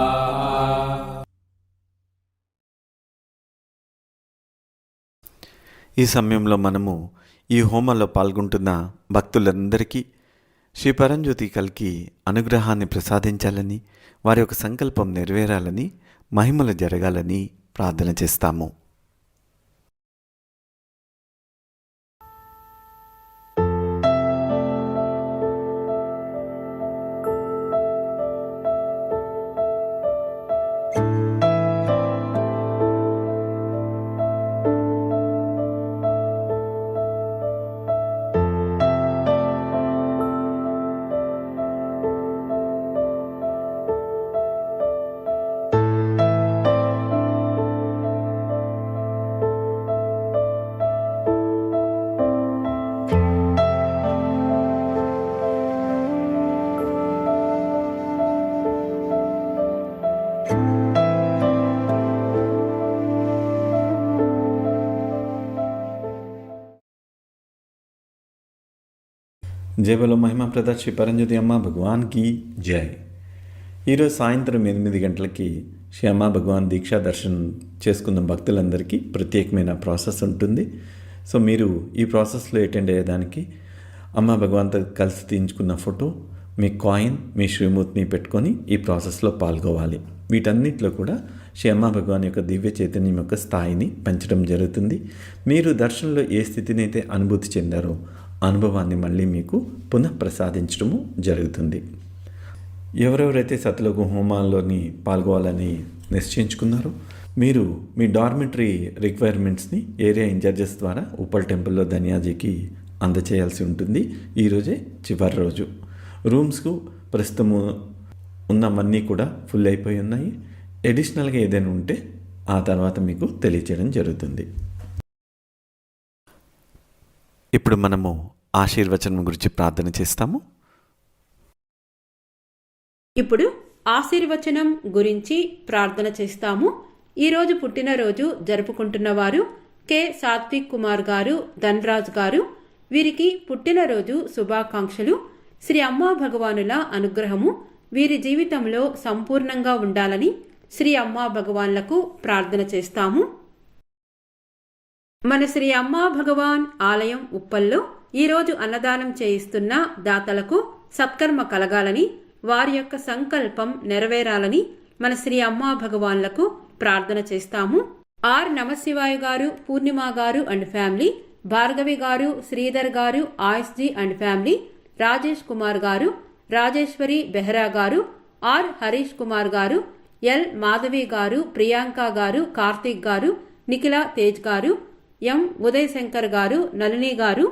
ఈ సమయంలో మనము ఈ హోమంలో పాల్గొంటున్న భక్తులందరికీ శ్రీ పరంజ్యోతి కల్కి అనుగ్రహాన్ని ప్రసాదించాలని, వారి యొక్క సంకల్పం నెరవేరాలని, మహిమలు జరగాలని ప్రార్థన చేస్తాము. జై బలో మహిమా ప్రద శ్రీ పరంజ్యోతి అమ్మ భగవాన్కి జై. ఈరోజు సాయంత్రం 8 గంటలకి శ్రీ అమ్మ భగవాన్ దీక్షా దర్శనం చేసుకున్న భక్తులందరికీ ప్రత్యేకమైన ప్రాసెస్ ఉంటుంది. సో మీరు ఈ ప్రాసెస్లో అటెండ్ అయ్యేదానికి అమ్మ భగవాన్తో కలిసి తీయించుకున్న ఫోటో, మీ కాయిన్, మీ శ్రీమూర్తిని పెట్టుకొని ఈ ప్రాసెస్లో పాల్గొవాలి. వీటన్నిటిలో కూడా శ్రీ అమ్మ భగవాన్ యొక్క దివ్య చైతన్యం యొక్క స్థాయిని పెంచడం జరుగుతుంది. మీరు దర్శనంలో ఏ స్థితిని అయితే అనుభూతి చెందారో అనుభవాన్ని మళ్ళీ మీకు పునః ప్రసాదించడము జరుగుతుంది. ఎవరెవరైతే సతలోక హోమాల్లోని పాల్గొవాలని నిశ్చయించుకున్నారో మీరు మీ డార్మిటరీ రిక్వైర్మెంట్స్ని ఏరియా ఇన్ఛార్జెస్ ద్వారా ఉప్పల్ టెంపుల్లో ధన్యాజీకి అందచేయాల్సి ఉంటుంది. ఈరోజే చివరి రోజు. రూమ్స్కు ప్రస్తుతము ఉన్నవన్నీ కూడా ఫుల్ అయిపోయి ఉన్నాయి. అడిషనల్గా ఏదైనా ఉంటే ఆ తర్వాత మీకు తెలియచేయడం జరుగుతుంది. ఇప్పుడు మనము ఆశీర్వచనం గురించి ప్రార్థన చేస్తాము. ఇప్పుడు ఆశీర్వచనం గురించి ప్రార్థన చేస్తాము. ఈరోజు పుట్టినరోజు జరుపుకుంటున్న వారు కె సాత్విక్ కుమార్ గారు, ధన్రాజ్ గారు. వీరికి పుట్టినరోజు శుభాకాంక్షలు. శ్రీ అమ్మా భగవానుల అనుగ్రహము వీరి జీవితంలో సంపూర్ణంగా ఉండాలని శ్రీ అమ్మా భగవాన్లకు ప్రార్థన చేస్తాము. మన శ్రీ అమ్మా భగవాన్ ఆలయం ఉప్పల్లో ఈరోజు అన్నదానం చేయిస్తున్న దాతలకు సత్కర్మ కలగాలని, వారి యొక్క సంకల్పం నెరవేరాలని మన శ్రీ అమ్మా భగవాన్లకు ప్రార్థన చేస్తాము. ఆర్ నమశివాయ గారు, పూర్ణిమ గారు అండ్ ఫ్యామిలీ, భార్గవి గారు, శ్రీధర్ గారు, ఆయుష్జీ అండ్ ఫ్యామిలీ, రాజేష్ కుమార్ గారు, రాజేశ్వరి బెహ్రా గారు, ఆర్ హరీష్ కుమార్ గారు, ఎల్ మాధవి గారు, ప్రియాంక గారు, కార్తీక్ గారు, నిఖిల తేజ్ గారు, ఎం ఉదయ్ శంకర్ గారు, నళిని గారు,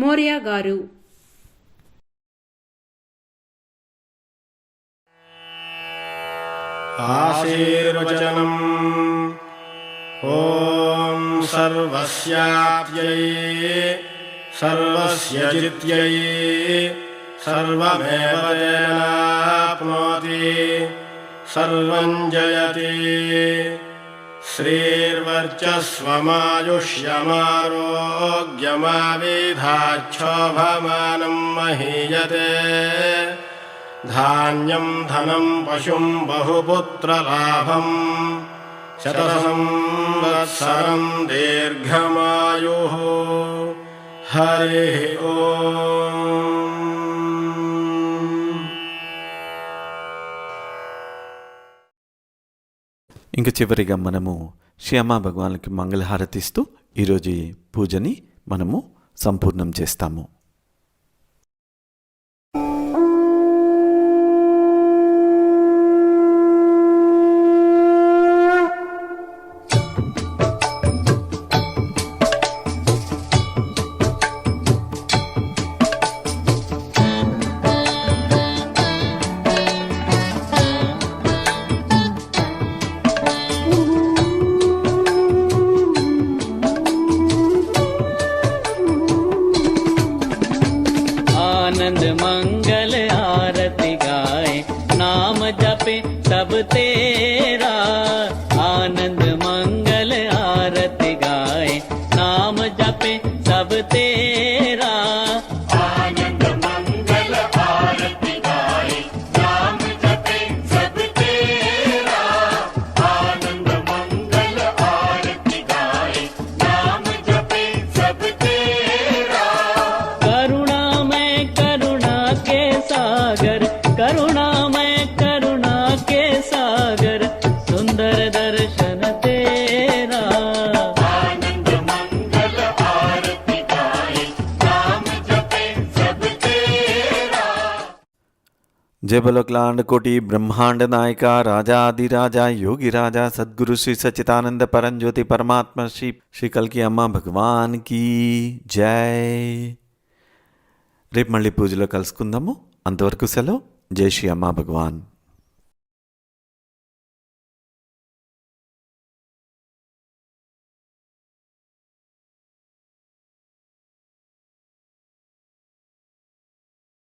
మోరియా గారు. ఆశీర్వచనం. ఓం సర్వస్యాప్యై సర్వస్య జిత్యై సర్వమేవ తేనాప్నోతి సర్వం జయతి. శ్రీర్వర్చస్వమాయుష్యమారోగ్యమావిధాక్షోభమానం మహీయతే. ధాన్యం ధనం పశుం బహుపుత్రలాభం శతసంవత్సరం దీర్ఘమాయుః. హరి ఓం. ఇంక చివరిగా మనము శ్రీ అమ్మా భగవాన్కి మంగళహారతిస్తూ ఈరోజు ఈ పూజని మనము సంపూర్ణం చేస్తాము. आनंद मंगल आरती गाए नाम जपे सब तेरा. आनंद मंगल आरती गाए नाम जपे सब तेरा. आनंद मंगल आरती गाए नाम जपे सब तेरा. आनंद मंगल आरती गाए नाम जपे सब तेरा. करुणामय करुणा के सागर करुणामय करुणा के सागर सुंदर दर्शन तेरा. आनंद मंगल आरती गाए नाम जपे सब तेरा. जय बलोकलांड कोटि ब्रह्मांड नायका राजाधिराजा योगी राजा सद्गुरु श्री सच्चिदानंद परंज्योति परमात्मा श्री कल्की अम्मा भगवान की జై. రేపు మళ్ళీ పూజలో కలుసుకుందాము. అంతవరకు సెలవు. జై శ్రీ అమ్మా భగవాన్.